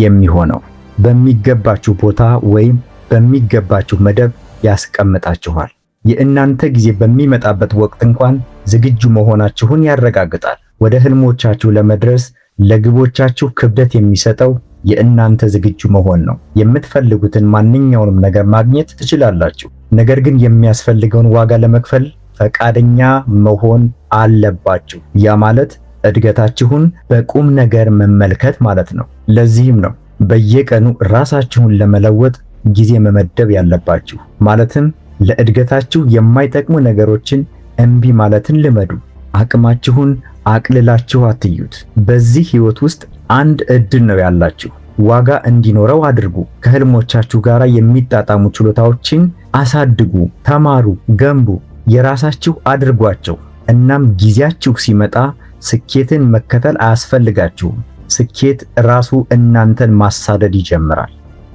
Speaker 1: የሚሆነው። በሚገባችሁ ቦታ ወይም በሚገባችሁ መደብ ያስቀምጣችኋል። የእናንተ ጊዜ በሚመጣበት ወቅት እንኳን ዝግጁ መሆናችሁን ያረጋግጣል። ወደ ህልሞቻችሁ ለመድረስ ለግቦቻችሁ ክብደት የሚሰጠው የእናንተ ዝግጁ መሆን ነው። የምትፈልጉትን ማንኛውንም ነገር ማግኘት ትችላላችሁ። ነገር ግን የሚያስፈልገውን ዋጋ ለመክፈል ፈቃደኛ መሆን አለባችሁ። ያ ማለት እድገታችሁን በቁም ነገር መመልከት ማለት ነው። ለዚህም ነው በየቀኑ ራሳችሁን ለመለወጥ ጊዜ መመደብ ያለባችሁ። ማለትም ለእድገታችሁ የማይጠቅሙ ነገሮችን እምቢ ማለትን ልመዱ። አቅማችሁን አቅልላችሁ አትዩት። በዚህ ህይወት ውስጥ አንድ እድል ነው ያላችሁ። ዋጋ እንዲኖረው አድርጉ። ከህልሞቻችሁ ጋር የሚጣጣሙ ችሎታዎችን አሳድጉ፣ ተማሩ፣ ገንቡ፣ የራሳችሁ አድርጓቸው። እናም ጊዜያችሁ ሲመጣ ስኬትን መከተል አያስፈልጋችሁም። ስኬት ራሱ እናንተን ማሳደድ ይጀምራል።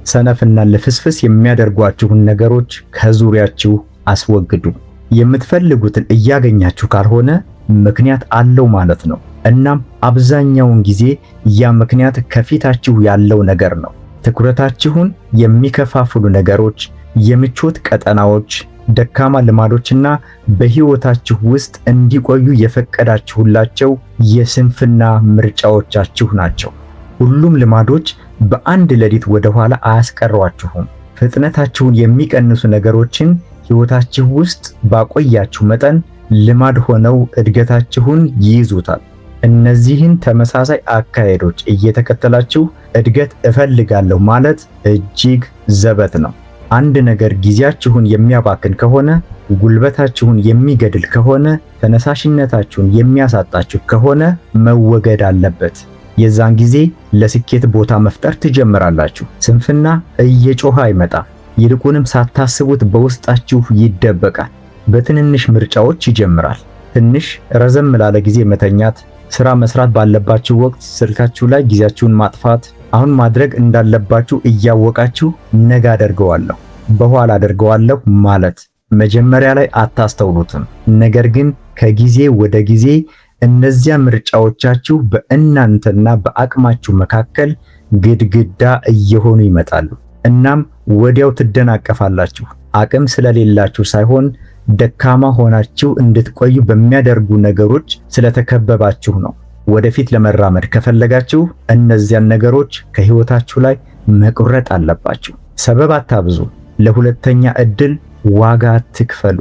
Speaker 1: ሰነፍና ልፍስፍስ የሚያደርጓችሁን ነገሮች ከዙሪያችሁ አስወግዱ። የምትፈልጉትን እያገኛችሁ ካልሆነ ምክንያት አለው ማለት ነው። እናም አብዛኛውን ጊዜ ያ ምክንያት ከፊታችሁ ያለው ነገር ነው። ትኩረታችሁን የሚከፋፍሉ ነገሮች፣ የምቾት ቀጠናዎች፣ ደካማ ልማዶችና በህይወታችሁ ውስጥ እንዲቆዩ የፈቀዳችሁላቸው የስንፍና ምርጫዎቻችሁ ናቸው። ሁሉም ልማዶች በአንድ ሌሊት ወደ ኋላ አያስቀሯችሁም። ፍጥነታችሁን የሚቀንሱ ነገሮችን ህይወታችሁ ውስጥ ባቆያችሁ መጠን ልማድ ሆነው እድገታችሁን ይይዙታል። እነዚህን ተመሳሳይ አካሄዶች እየተከተላችሁ እድገት እፈልጋለሁ ማለት እጅግ ዘበት ነው። አንድ ነገር ጊዜያችሁን የሚያባክን ከሆነ፣ ጉልበታችሁን የሚገድል ከሆነ፣ ተነሳሽነታችሁን የሚያሳጣችሁ ከሆነ መወገድ አለበት። የዛን ጊዜ ለስኬት ቦታ መፍጠር ትጀምራላችሁ። ስንፍና እየጮኸ አይመጣም፣ ይልቁንም ሳታስቡት በውስጣችሁ ይደበቃል። በትንንሽ ምርጫዎች ይጀምራል። ትንሽ ረዘም ላለ ጊዜ መተኛት፣ ስራ መስራት ባለባችሁ ወቅት ስልካችሁ ላይ ጊዜያችሁን ማጥፋት፣ አሁን ማድረግ እንዳለባችሁ እያወቃችሁ ነገ አደርገዋለሁ፣ በኋላ አደርገዋለሁ ማለት መጀመሪያ ላይ አታስተውሉትም። ነገር ግን ከጊዜ ወደ ጊዜ እነዚያ ምርጫዎቻችሁ በእናንተና በአቅማችሁ መካከል ግድግዳ እየሆኑ ይመጣሉ። እናም ወዲያው ትደናቀፋላችሁ። አቅም ስለሌላችሁ ሳይሆን ደካማ ሆናችሁ እንድትቆዩ በሚያደርጉ ነገሮች ስለተከበባችሁ ነው። ወደፊት ለመራመድ ከፈለጋችሁ እነዚያን ነገሮች ከህይወታችሁ ላይ መቁረጥ አለባችሁ። ሰበብ አታብዙ። ለሁለተኛ ዕድል ዋጋ ትክፈሉ።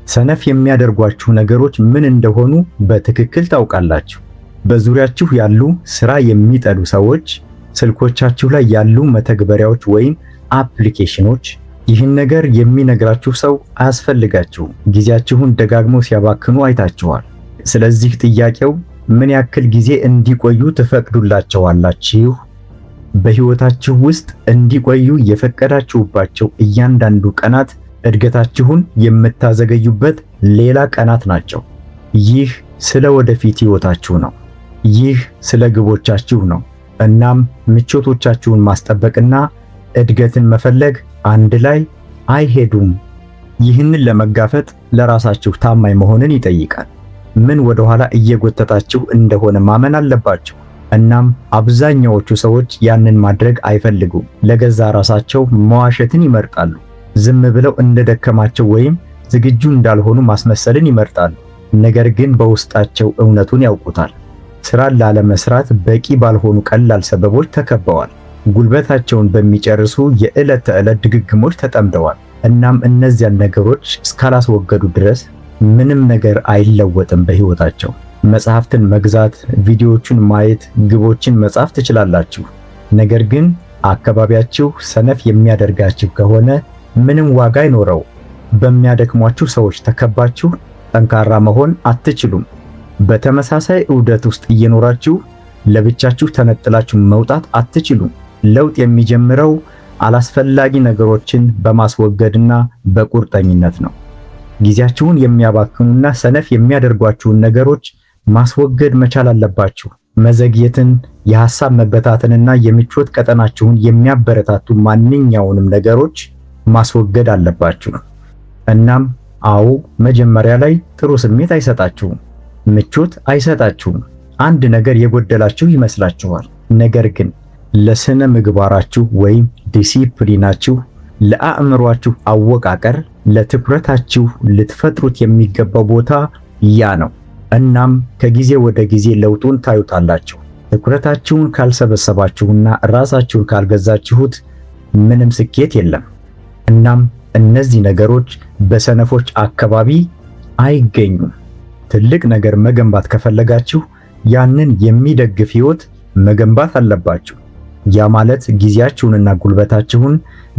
Speaker 1: ሰነፍ የሚያደርጓችሁ ነገሮች ምን እንደሆኑ በትክክል ታውቃላችሁ። በዙሪያችሁ ያሉ ስራ የሚጠሉ ሰዎች፣ ስልኮቻችሁ ላይ ያሉ መተግበሪያዎች ወይም አፕሊኬሽኖች፣ ይህን ነገር የሚነግራችሁ ሰው አያስፈልጋችሁም። ጊዜያችሁን ደጋግሞ ሲያባክኑ አይታችኋል። ስለዚህ ጥያቄው ምን ያክል ጊዜ እንዲቆዩ ትፈቅዱላቸዋላችሁ? በህይወታችሁ ውስጥ እንዲቆዩ የፈቀዳችሁባቸው እያንዳንዱ ቀናት እድገታችሁን የምታዘገዩበት ሌላ ቀናት ናቸው። ይህ ስለ ወደፊት ህይወታችሁ ነው። ይህ ስለ ግቦቻችሁ ነው። እናም ምቾቶቻችሁን ማስጠበቅና እድገትን መፈለግ አንድ ላይ አይሄዱም። ይህንን ለመጋፈጥ ለራሳችሁ ታማኝ መሆንን ይጠይቃል። ምን ወደ ኋላ እየጎተታችሁ እንደሆነ ማመን አለባችሁ። እናም አብዛኛዎቹ ሰዎች ያንን ማድረግ አይፈልጉም። ለገዛ ራሳቸው መዋሸትን ይመርጣሉ። ዝም ብለው እንደደከማቸው ወይም ዝግጁ እንዳልሆኑ ማስመሰልን ይመርጣሉ። ነገር ግን በውስጣቸው እውነቱን ያውቁታል። ስራን ላለመስራት በቂ ባልሆኑ ቀላል ሰበቦች ተከበዋል። ጉልበታቸውን በሚጨርሱ የዕለት ተዕለት ድግግሞች ተጠምደዋል። እናም እነዚያን ነገሮች እስካላስወገዱ ድረስ ምንም ነገር አይለወጥም በህይወታቸው። መጽሐፍትን መግዛት፣ ቪዲዮዎችን ማየት፣ ግቦችን መጻፍ ትችላላችሁ። ነገር ግን አካባቢያችሁ ሰነፍ የሚያደርጋችሁ ከሆነ ምንም ዋጋ አይኖረው። በሚያደክሟችሁ ሰዎች ተከባችሁ ጠንካራ መሆን አትችሉም። በተመሳሳይ ዑደት ውስጥ እየኖራችሁ ለብቻችሁ ተነጥላችሁ መውጣት አትችሉም። ለውጥ የሚጀምረው አላስፈላጊ ነገሮችን በማስወገድና በቁርጠኝነት ነው። ጊዜያችሁን የሚያባክኑና ሰነፍ የሚያደርጓችሁን ነገሮች ማስወገድ መቻል አለባችሁ። መዘግየትን፣ የሐሳብ መበታተንና የምቾት ቀጠናችሁን የሚያበረታቱ ማንኛውንም ነገሮች ማስወገድ አለባችሁ። እናም አዎ፣ መጀመሪያ ላይ ጥሩ ስሜት አይሰጣችሁም፣ ምቾት አይሰጣችሁም። አንድ ነገር የጎደላችሁ ይመስላችኋል። ነገር ግን ለስነ ምግባራችሁ ወይም ዲሲፕሊናችሁ፣ ለአእምሯችሁ አወቃቀር፣ ለትኩረታችሁ ልትፈጥሩት የሚገባው ቦታ ያ ነው። እናም ከጊዜ ወደ ጊዜ ለውጡን ታዩታላችሁ። ትኩረታችሁን ካልሰበሰባችሁና ራሳችሁን ካልገዛችሁት ምንም ስኬት የለም። እናም እነዚህ ነገሮች በሰነፎች አካባቢ አይገኙም። ትልቅ ነገር መገንባት ከፈለጋችሁ ያንን የሚደግፍ ህይወት መገንባት አለባችሁ። ያ ማለት ጊዜያችሁንና ጉልበታችሁን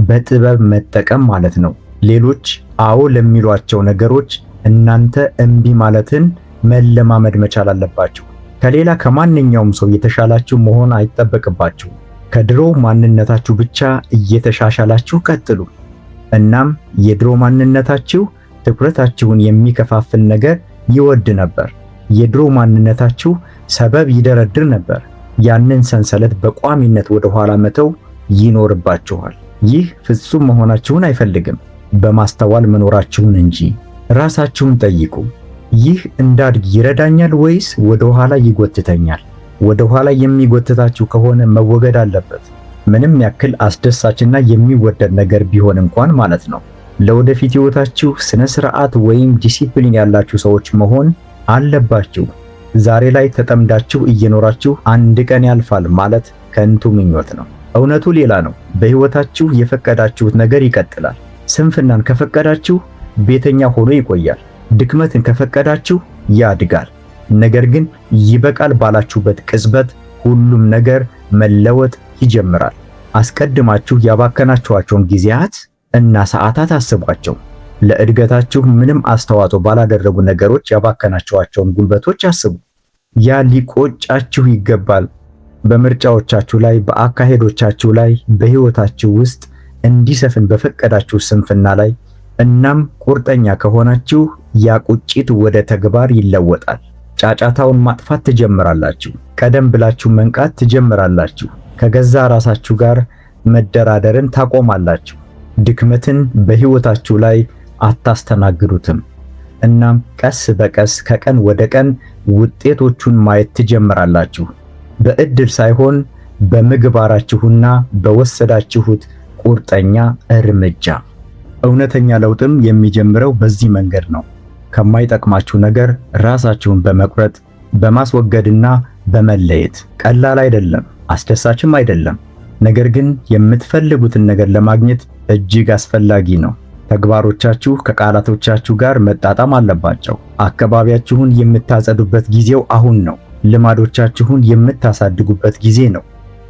Speaker 1: በጥበብ መጠቀም ማለት ነው። ሌሎች አዎ ለሚሏቸው ነገሮች እናንተ እምቢ ማለትን መለማመድ መቻል አለባችሁ። ከሌላ ከማንኛውም ሰው የተሻላችሁ መሆን አይጠበቅባችሁ። ከድሮ ማንነታችሁ ብቻ እየተሻሻላችሁ ቀጥሉ። እናም የድሮ ማንነታችሁ ትኩረታችሁን የሚከፋፍል ነገር ይወድ ነበር። የድሮ ማንነታችሁ ሰበብ ይደረድር ነበር። ያንን ሰንሰለት በቋሚነት ወደ ኋላ መተው ይኖርባችኋል። ይህ ፍጹም መሆናችሁን አይፈልግም፣ በማስተዋል መኖራችሁን እንጂ። ራሳችሁን ጠይቁ። ይህ እንዳድግ ይረዳኛል ወይስ ወደ ኋላ ይጎትተኛል? ወደ ኋላ የሚጎትታችሁ ከሆነ መወገድ አለበት። ምንም ያክል አስደሳችና የሚወደድ ነገር ቢሆን እንኳን ማለት ነው። ለወደፊት ህይወታችሁ ስነ ስርዓት ወይም ዲሲፕሊን ያላችሁ ሰዎች መሆን አለባችሁ። ዛሬ ላይ ተጠምዳችሁ እየኖራችሁ አንድ ቀን ያልፋል ማለት ከንቱ ምኞት ነው። እውነቱ ሌላ ነው። በህይወታችሁ የፈቀዳችሁት ነገር ይቀጥላል። ስንፍናን ከፈቀዳችሁ ቤተኛ ሆኖ ይቆያል። ድክመትን ከፈቀዳችሁ ያድጋል። ነገር ግን ይበቃል ባላችሁበት ቅጽበት ሁሉም ነገር መለወጥ ይጀምራል። አስቀድማችሁ ያባከናችኋቸውን ጊዜያት እና ሰዓታት አስቧቸው። ለእድገታችሁ ምንም አስተዋጽኦ ባላደረጉ ነገሮች ያባከናችኋቸውን ጉልበቶች አስቡ። ያ ሊቆጫችሁ ይገባል። በምርጫዎቻችሁ ላይ፣ በአካሄዶቻችሁ ላይ፣ በህይወታችሁ ውስጥ እንዲሰፍን በፈቀዳችሁ ስንፍና ላይ። እናም ቁርጠኛ ከሆናችሁ ያ ቁጭት ወደ ተግባር ይለወጣል። ጫጫታውን ማጥፋት ትጀምራላችሁ። ቀደም ብላችሁ መንቃት ትጀምራላችሁ። ከገዛ ራሳችሁ ጋር መደራደርን ታቆማላችሁ። ድክመትን በህይወታችሁ ላይ አታስተናግዱትም። እናም ቀስ በቀስ ከቀን ወደ ቀን ውጤቶቹን ማየት ትጀምራላችሁ። በእድል ሳይሆን በምግባራችሁና በወሰዳችሁት ቁርጠኛ እርምጃ። እውነተኛ ለውጥም የሚጀምረው በዚህ መንገድ ነው። ከማይጠቅማችሁ ነገር ራሳችሁን በመቁረጥ በማስወገድና በመለየት። ቀላል አይደለም፣ አስደሳችም አይደለም። ነገር ግን የምትፈልጉትን ነገር ለማግኘት እጅግ አስፈላጊ ነው። ተግባሮቻችሁ ከቃላቶቻችሁ ጋር መጣጣም አለባቸው። አካባቢያችሁን የምታጸዱበት ጊዜው አሁን ነው። ልማዶቻችሁን የምታሳድጉበት ጊዜ ነው።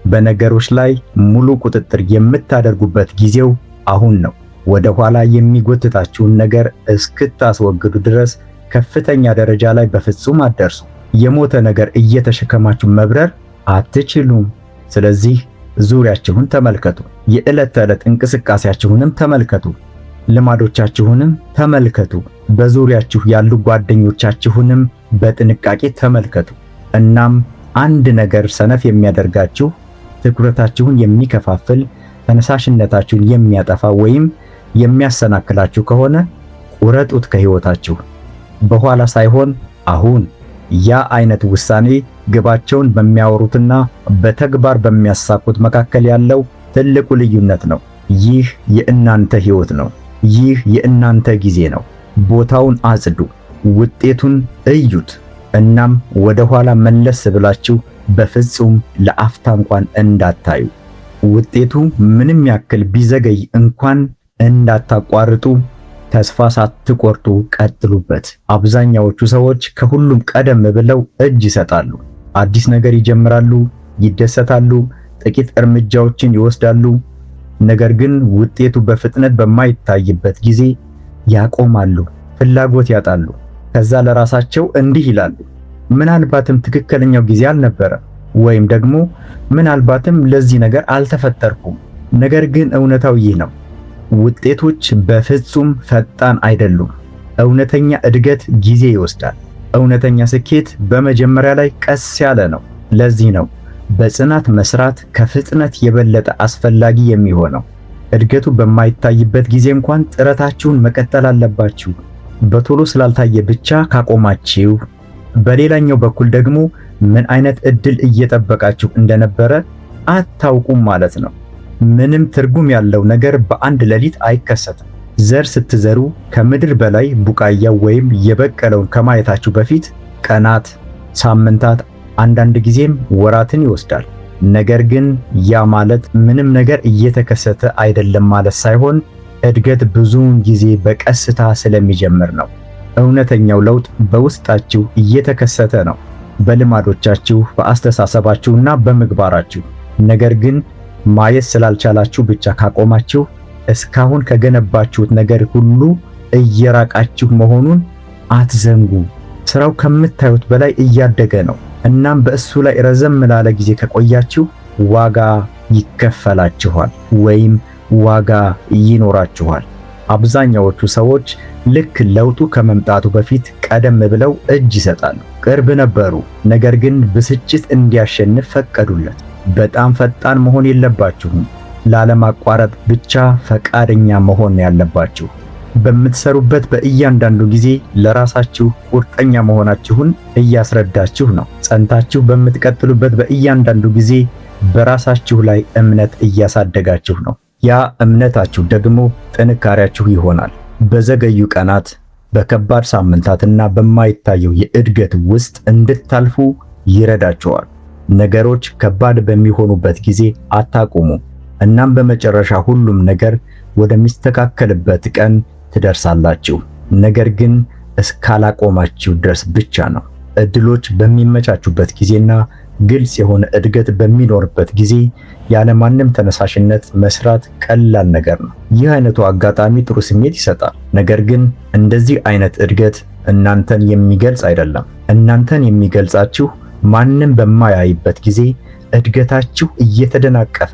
Speaker 1: በነገሮች ላይ ሙሉ ቁጥጥር የምታደርጉበት ጊዜው አሁን ነው። ወደ ኋላ የሚጎትታችሁን ነገር እስክታስወግዱ ድረስ ከፍተኛ ደረጃ ላይ በፍጹም አትደርሱ። የሞተ ነገር እየተሸከማችሁ መብረር አትችሉም። ስለዚህ ዙሪያችሁን ተመልከቱ። የዕለት ተዕለት እንቅስቃሴያችሁንም ተመልከቱ። ልማዶቻችሁንም ተመልከቱ። በዙሪያችሁ ያሉ ጓደኞቻችሁንም በጥንቃቄ ተመልከቱ። እናም አንድ ነገር ሰነፍ የሚያደርጋችሁ፣ ትኩረታችሁን የሚከፋፍል፣ ተነሳሽነታችሁን የሚያጠፋ ወይም የሚያሰናክላችሁ ከሆነ ቁረጡት ከህይወታችሁ። በኋላ ሳይሆን አሁን። ያ አይነት ውሳኔ ግባቸውን በሚያወሩትና በተግባር በሚያሳኩት መካከል ያለው ትልቁ ልዩነት ነው። ይህ የእናንተ ህይወት ነው። ይህ የእናንተ ጊዜ ነው። ቦታውን አጽዱ፣ ውጤቱን እዩት። እናም ወደ ኋላ መለስ ብላችሁ በፍጹም ለአፍታ እንኳን እንዳታዩ። ውጤቱ ምንም ያክል ቢዘገይ እንኳን እንዳታቋርጡ፣ ተስፋ ሳትቆርጡ ቀጥሉበት። አብዛኛዎቹ ሰዎች ከሁሉም ቀደም ብለው እጅ ይሰጣሉ። አዲስ ነገር ይጀምራሉ፣ ይደሰታሉ፣ ጥቂት እርምጃዎችን ይወስዳሉ። ነገር ግን ውጤቱ በፍጥነት በማይታይበት ጊዜ ያቆማሉ፣ ፍላጎት ያጣሉ። ከዛ ለራሳቸው እንዲህ ይላሉ፣ ምናልባትም ትክክለኛው ጊዜ አልነበረም፣ ወይም ደግሞ ምናልባትም ለዚህ ነገር አልተፈጠርኩም። ነገር ግን እውነታው ይህ ነው። ውጤቶች በፍጹም ፈጣን አይደሉም። እውነተኛ እድገት ጊዜ ይወስዳል። እውነተኛ ስኬት በመጀመሪያ ላይ ቀስ ያለ ነው። ለዚህ ነው በጽናት መስራት ከፍጥነት የበለጠ አስፈላጊ የሚሆነው። እድገቱ በማይታይበት ጊዜ እንኳን ጥረታችሁን መቀጠል አለባችሁ። በቶሎ ስላልታየ ብቻ ካቆማችሁ፣ በሌላኛው በኩል ደግሞ ምን አይነት እድል እየጠበቃችሁ እንደነበረ አታውቁም ማለት ነው። ምንም ትርጉም ያለው ነገር በአንድ ሌሊት አይከሰትም። ዘር ስትዘሩ ከምድር በላይ ቡቃያው ወይም የበቀለውን ከማየታችሁ በፊት ቀናት፣ ሳምንታት፣ አንዳንድ ጊዜም ወራትን ይወስዳል። ነገር ግን ያ ማለት ምንም ነገር እየተከሰተ አይደለም ማለት ሳይሆን እድገት ብዙውን ጊዜ በቀስታ ስለሚጀምር ነው። እውነተኛው ለውጥ በውስጣችሁ እየተከሰተ ነው፣ በልማዶቻችሁ፣ በአስተሳሰባችሁና በምግባራችሁ። ነገር ግን ማየት ስላልቻላችሁ ብቻ ካቆማችሁ እስካሁን ከገነባችሁት ነገር ሁሉ እየራቃችሁ መሆኑን አትዘንጉ። ስራው ከምታዩት በላይ እያደገ ነው። እናም በእሱ ላይ ረዘም ላለ ጊዜ ከቆያችሁ ዋጋ ይከፈላችኋል ወይም ዋጋ ይኖራችኋል። አብዛኛዎቹ ሰዎች ልክ ለውጡ ከመምጣቱ በፊት ቀደም ብለው እጅ ይሰጣሉ። ቅርብ ነበሩ፣ ነገር ግን ብስጭት እንዲያሸንፍ ፈቀዱለት። በጣም ፈጣን መሆን የለባችሁም። ላለማቋረጥ ብቻ ፈቃደኛ መሆን ያለባችሁ። በምትሰሩበት በእያንዳንዱ ጊዜ ለራሳችሁ ቁርጠኛ መሆናችሁን እያስረዳችሁ ነው። ጸንታችሁ በምትቀጥሉበት በእያንዳንዱ ጊዜ በራሳችሁ ላይ እምነት እያሳደጋችሁ ነው። ያ እምነታችሁ ደግሞ ጥንካሬያችሁ ይሆናል። በዘገዩ ቀናት፣ በከባድ ሳምንታትና በማይታየው የእድገት ውስጥ እንድታልፉ ይረዳችኋል። ነገሮች ከባድ በሚሆኑበት ጊዜ አታቁሙ። እናም በመጨረሻ ሁሉም ነገር ወደሚስተካከልበት ቀን ትደርሳላችሁ። ነገር ግን እስካላቆማችሁ ድረስ ብቻ ነው። እድሎች በሚመቻቹበት ጊዜና ግልጽ የሆነ እድገት በሚኖርበት ጊዜ ያለማንም ተነሳሽነት መስራት ቀላል ነገር ነው። ይህ አይነቱ አጋጣሚ ጥሩ ስሜት ይሰጣል። ነገር ግን እንደዚህ አይነት እድገት እናንተን የሚገልጽ አይደለም። እናንተን የሚገልጻችሁ ማንም በማያይበት ጊዜ እድገታችሁ እየተደናቀፈ፣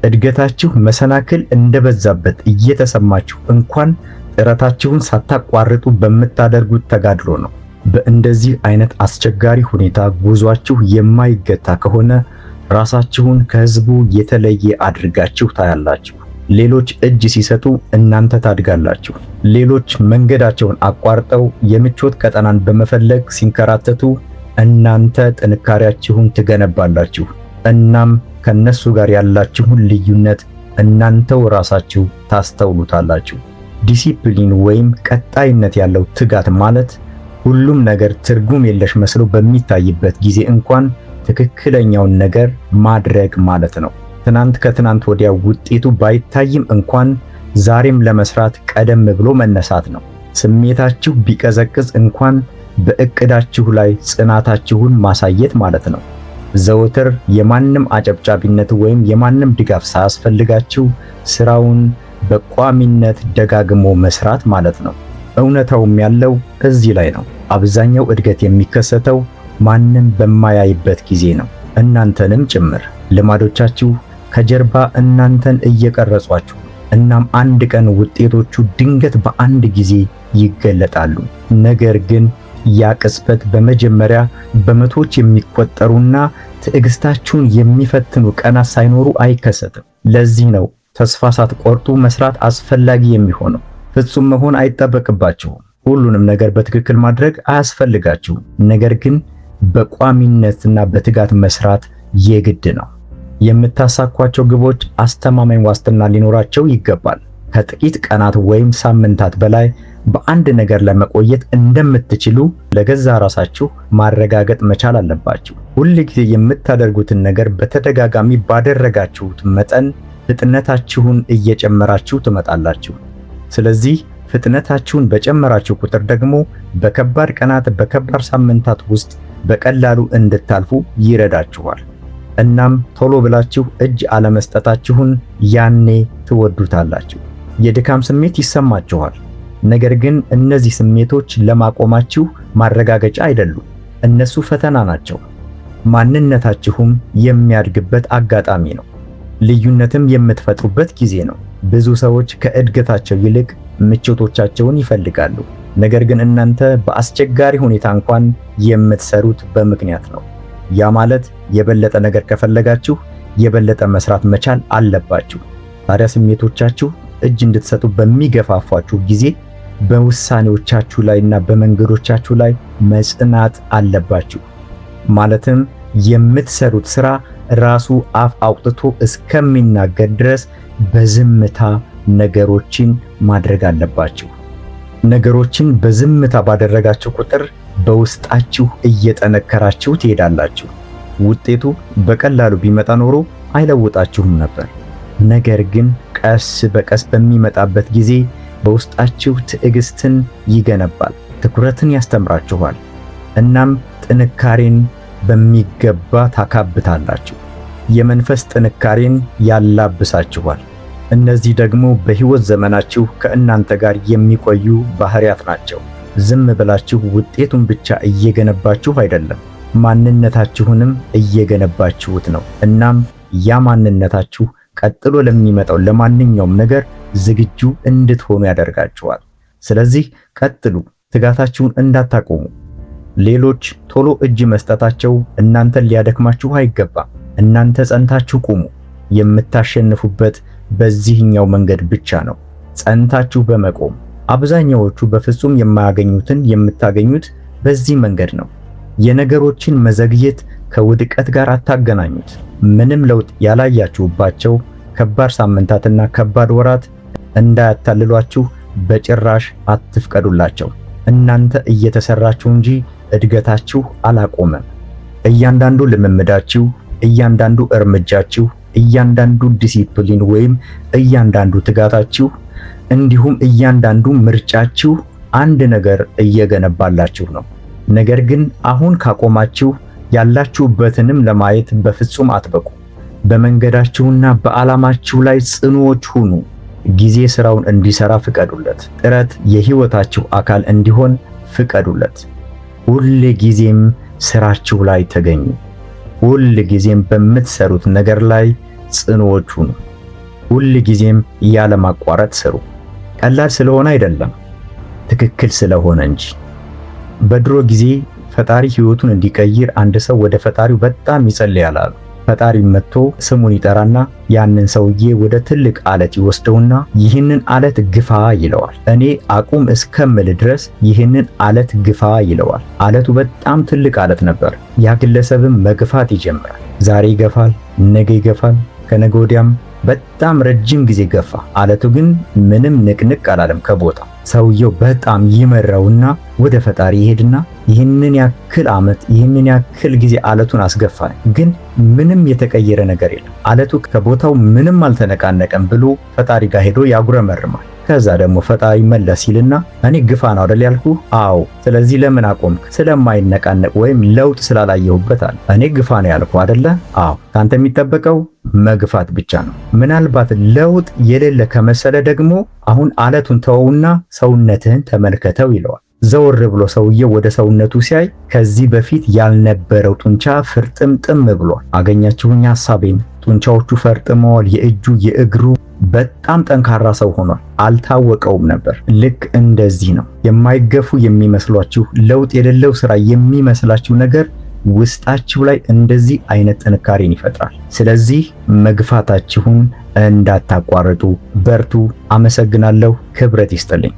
Speaker 1: እድገታችሁ መሰናክል እንደበዛበት እየተሰማችሁ እንኳን ጥረታችሁን ሳታቋርጡ በምታደርጉት ተጋድሎ ነው። በእንደዚህ አይነት አስቸጋሪ ሁኔታ ጉዟችሁ የማይገታ ከሆነ ራሳችሁን ከህዝቡ የተለየ አድርጋችሁ ታያላችሁ። ሌሎች እጅ ሲሰጡ እናንተ ታድጋላችሁ። ሌሎች መንገዳቸውን አቋርጠው የምቾት ቀጠናን በመፈለግ ሲንከራተቱ እናንተ ጥንካሬያችሁን ትገነባላችሁ። እናም ከነሱ ጋር ያላችሁን ልዩነት እናንተው ራሳችሁ ታስተውሉታላችሁ። ዲሲፕሊን ወይም ቀጣይነት ያለው ትጋት ማለት ሁሉም ነገር ትርጉም የለሽ መስሎ በሚታይበት ጊዜ እንኳን ትክክለኛውን ነገር ማድረግ ማለት ነው። ትናንት ከትናንት ወዲያ ውጤቱ ባይታይም እንኳን ዛሬም ለመስራት ቀደም ብሎ መነሳት ነው። ስሜታችሁ ቢቀዘቅዝ እንኳን በእቅዳችሁ ላይ ጽናታችሁን ማሳየት ማለት ነው። ዘወትር የማንም አጨብጫቢነት ወይም የማንም ድጋፍ ሳያስፈልጋችሁ ስራውን በቋሚነት ደጋግሞ መስራት ማለት ነው። እውነታውም ያለው እዚህ ላይ ነው። አብዛኛው እድገት የሚከሰተው ማንም በማያይበት ጊዜ ነው፣ እናንተንም ጭምር። ልማዶቻችሁ ከጀርባ እናንተን እየቀረጿችሁ። እናም አንድ ቀን ውጤቶቹ ድንገት በአንድ ጊዜ ይገለጣሉ። ነገር ግን ያ ቅጽበት በመጀመሪያ በመቶዎች የሚቆጠሩና ትዕግስታችሁን የሚፈትኑ ቀናት ሳይኖሩ አይከሰትም። ለዚህ ነው ተስፋ ሳትቆርጡ መስራት አስፈላጊ የሚሆነው። ፍጹም መሆን አይጠበቅባችሁም። ሁሉንም ነገር በትክክል ማድረግ አያስፈልጋችሁም። ነገር ግን በቋሚነትና በትጋት መስራት የግድ ነው። የምታሳኳቸው ግቦች አስተማማኝ ዋስትና ሊኖራቸው ይገባል። ከጥቂት ቀናት ወይም ሳምንታት በላይ በአንድ ነገር ላይ መቆየት እንደምትችሉ ለገዛ ራሳችሁ ማረጋገጥ መቻል አለባችሁ። ሁል ጊዜ የምታደርጉትን ነገር በተደጋጋሚ ባደረጋችሁት መጠን ፍጥነታችሁን እየጨመራችሁ ትመጣላችሁ። ስለዚህ ፍጥነታችሁን በጨመራችሁ ቁጥር ደግሞ በከባድ ቀናት፣ በከባድ ሳምንታት ውስጥ በቀላሉ እንድታልፉ ይረዳችኋል። እናም ቶሎ ብላችሁ እጅ አለመስጠታችሁን ያኔ ትወዱታላችሁ። የድካም ስሜት ይሰማችኋል። ነገር ግን እነዚህ ስሜቶች ለማቆማችሁ ማረጋገጫ አይደሉም። እነሱ ፈተና ናቸው። ማንነታችሁም የሚያድግበት አጋጣሚ ነው። ልዩነትም የምትፈጥሩበት ጊዜ ነው። ብዙ ሰዎች ከእድገታቸው ይልቅ ምቾቶቻቸውን ይፈልጋሉ። ነገር ግን እናንተ በአስቸጋሪ ሁኔታ እንኳን የምትሰሩት በምክንያት ነው። ያ ማለት የበለጠ ነገር ከፈለጋችሁ የበለጠ መስራት መቻል አለባችሁ። ታዲያ ስሜቶቻችሁ እጅ እንድትሰጡ በሚገፋፏችሁ ጊዜ በውሳኔዎቻችሁ ላይና በመንገዶቻችሁ ላይ መጽናት አለባችሁ። ማለትም የምትሰሩት ስራ ራሱ አፍ አውጥቶ እስከሚናገር ድረስ በዝምታ ነገሮችን ማድረግ አለባችሁ። ነገሮችን በዝምታ ባደረጋችሁ ቁጥር በውስጣችሁ እየጠነከራችሁ ትሄዳላችሁ። ውጤቱ በቀላሉ ቢመጣ ኖሮ አይለውጣችሁም ነበር። ነገር ግን ቀስ በቀስ በሚመጣበት ጊዜ በውስጣችሁ ትዕግስትን ይገነባል፣ ትኩረትን ያስተምራችኋል። እናም ጥንካሬን በሚገባ ታካብታላችሁ። የመንፈስ ጥንካሬን ያላብሳችኋል። እነዚህ ደግሞ በሕይወት ዘመናችሁ ከእናንተ ጋር የሚቆዩ ባህሪያት ናቸው። ዝም ብላችሁ ውጤቱን ብቻ እየገነባችሁ አይደለም፣ ማንነታችሁንም እየገነባችሁት ነው። እናም ያ ማንነታችሁ ቀጥሎ ለሚመጣው ለማንኛውም ነገር ዝግጁ እንድትሆኑ ያደርጋችኋል። ስለዚህ ቀጥሉ፣ ትጋታችሁን እንዳታቆሙ። ሌሎች ቶሎ እጅ መስጠታቸው እናንተን ሊያደክማችሁ አይገባም። እናንተ ጸንታችሁ ቁሙ። የምታሸንፉበት በዚህኛው መንገድ ብቻ ነው፣ ጸንታችሁ በመቆም። አብዛኛዎቹ በፍጹም የማያገኙትን የምታገኙት በዚህ መንገድ ነው። የነገሮችን መዘግየት ከውድቀት ጋር አታገናኙት። ምንም ለውጥ ያላያችሁባቸው ከባድ ሳምንታትና ከባድ ወራት እንዳያታልሏችሁ በጭራሽ አትፍቀዱላቸው። እናንተ እየተሰራችሁ እንጂ እድገታችሁ አላቆመም። እያንዳንዱ ልምምዳችሁ፣ እያንዳንዱ እርምጃችሁ፣ እያንዳንዱ ዲሲፕሊን ወይም እያንዳንዱ ትጋታችሁ እንዲሁም እያንዳንዱ ምርጫችሁ አንድ ነገር እየገነባላችሁ ነው። ነገር ግን አሁን ካቆማችሁ ያላችሁበትንም ለማየት በፍጹም አትበቁ። በመንገዳችሁና በዓላማችሁ ላይ ጽኑዎች ሁኑ። ጊዜ ስራውን እንዲሰራ ፍቀዱለት። ጥረት የህይወታችሁ አካል እንዲሆን ፍቀዱለት። ሁል ጊዜም ስራችሁ ላይ ተገኙ። ሁል ጊዜም በምትሰሩት ነገር ላይ ጽኑዎች ሁኑ። ሁል ጊዜም ያለማቋረጥ ስሩ። ቀላል ስለሆነ አይደለም፣ ትክክል ስለሆነ እንጂ። በድሮ ጊዜ ፈጣሪ ህይወቱን እንዲቀይር አንድ ሰው ወደ ፈጣሪው በጣም ይጸልያል አሉ። ፈጣሪ መጥቶ ስሙን ይጠራና ያንን ሰውዬ ወደ ትልቅ አለት ይወስደውና ይህንን አለት ግፋ ይለዋል። እኔ አቁም እስከምል ድረስ ይህንን አለት ግፋ ይለዋል። አለቱ በጣም ትልቅ አለት ነበር። ያ ግለሰብም መግፋት ይጀምራል። ዛሬ ይገፋል፣ ነገ ይገፋል፣ ከነገ ወዲያም በጣም ረጅም ጊዜ ገፋ። አለቱ ግን ምንም ንቅንቅ አላለም ከቦታ። ሰውየው በጣም ይመረውና ወደ ፈጣሪ ይሄድና ይህንን ያክል ዓመት ይህንን ያክል ጊዜ አለቱን አስገፋ፣ ግን ምንም የተቀየረ ነገር የለም፣ አለቱ ከቦታው ምንም አልተነቃነቀም ብሎ ፈጣሪ ጋር ሄዶ ያጉረመርማል። ከዛ ደግሞ ፈጣሪ መለስ ይልና እኔ ግፋ ነው አይደል ያልኩ? አዎ። ስለዚህ ለምን አቆምክ? ስለማይነቃነቅ ወይም ለውጥ ስላላየሁበት አለ። እኔ ግፋ ነው ያልኩ አይደለ? አዎ። ካንተ የሚጠበቀው መግፋት ብቻ ነው። ምናልባት ለውጥ የሌለ ከመሰለ ደግሞ አሁን አለቱን ተወውና ሰውነትህን ተመልከተው ይለዋል። ዘወር ብሎ ሰውየው ወደ ሰውነቱ ሲያይ ከዚህ በፊት ያልነበረው ጡንቻ ፍርጥምጥም ብሏል። አገኛችሁኝ ሐሳቤን? ጡንቻዎቹ ፈርጥመዋል። የእጁ የእግሩ በጣም ጠንካራ ሰው ሆኗል። አልታወቀውም ነበር። ልክ እንደዚህ ነው የማይገፉ የሚመስሏችሁ፣ ለውጥ የሌለው ስራ የሚመስላችሁ ነገር ውስጣችሁ ላይ እንደዚህ አይነት ጥንካሬን ይፈጥራል። ስለዚህ መግፋታችሁን እንዳታቋርጡ። በርቱ። አመሰግናለሁ። ክብረት ይስጥልኝ።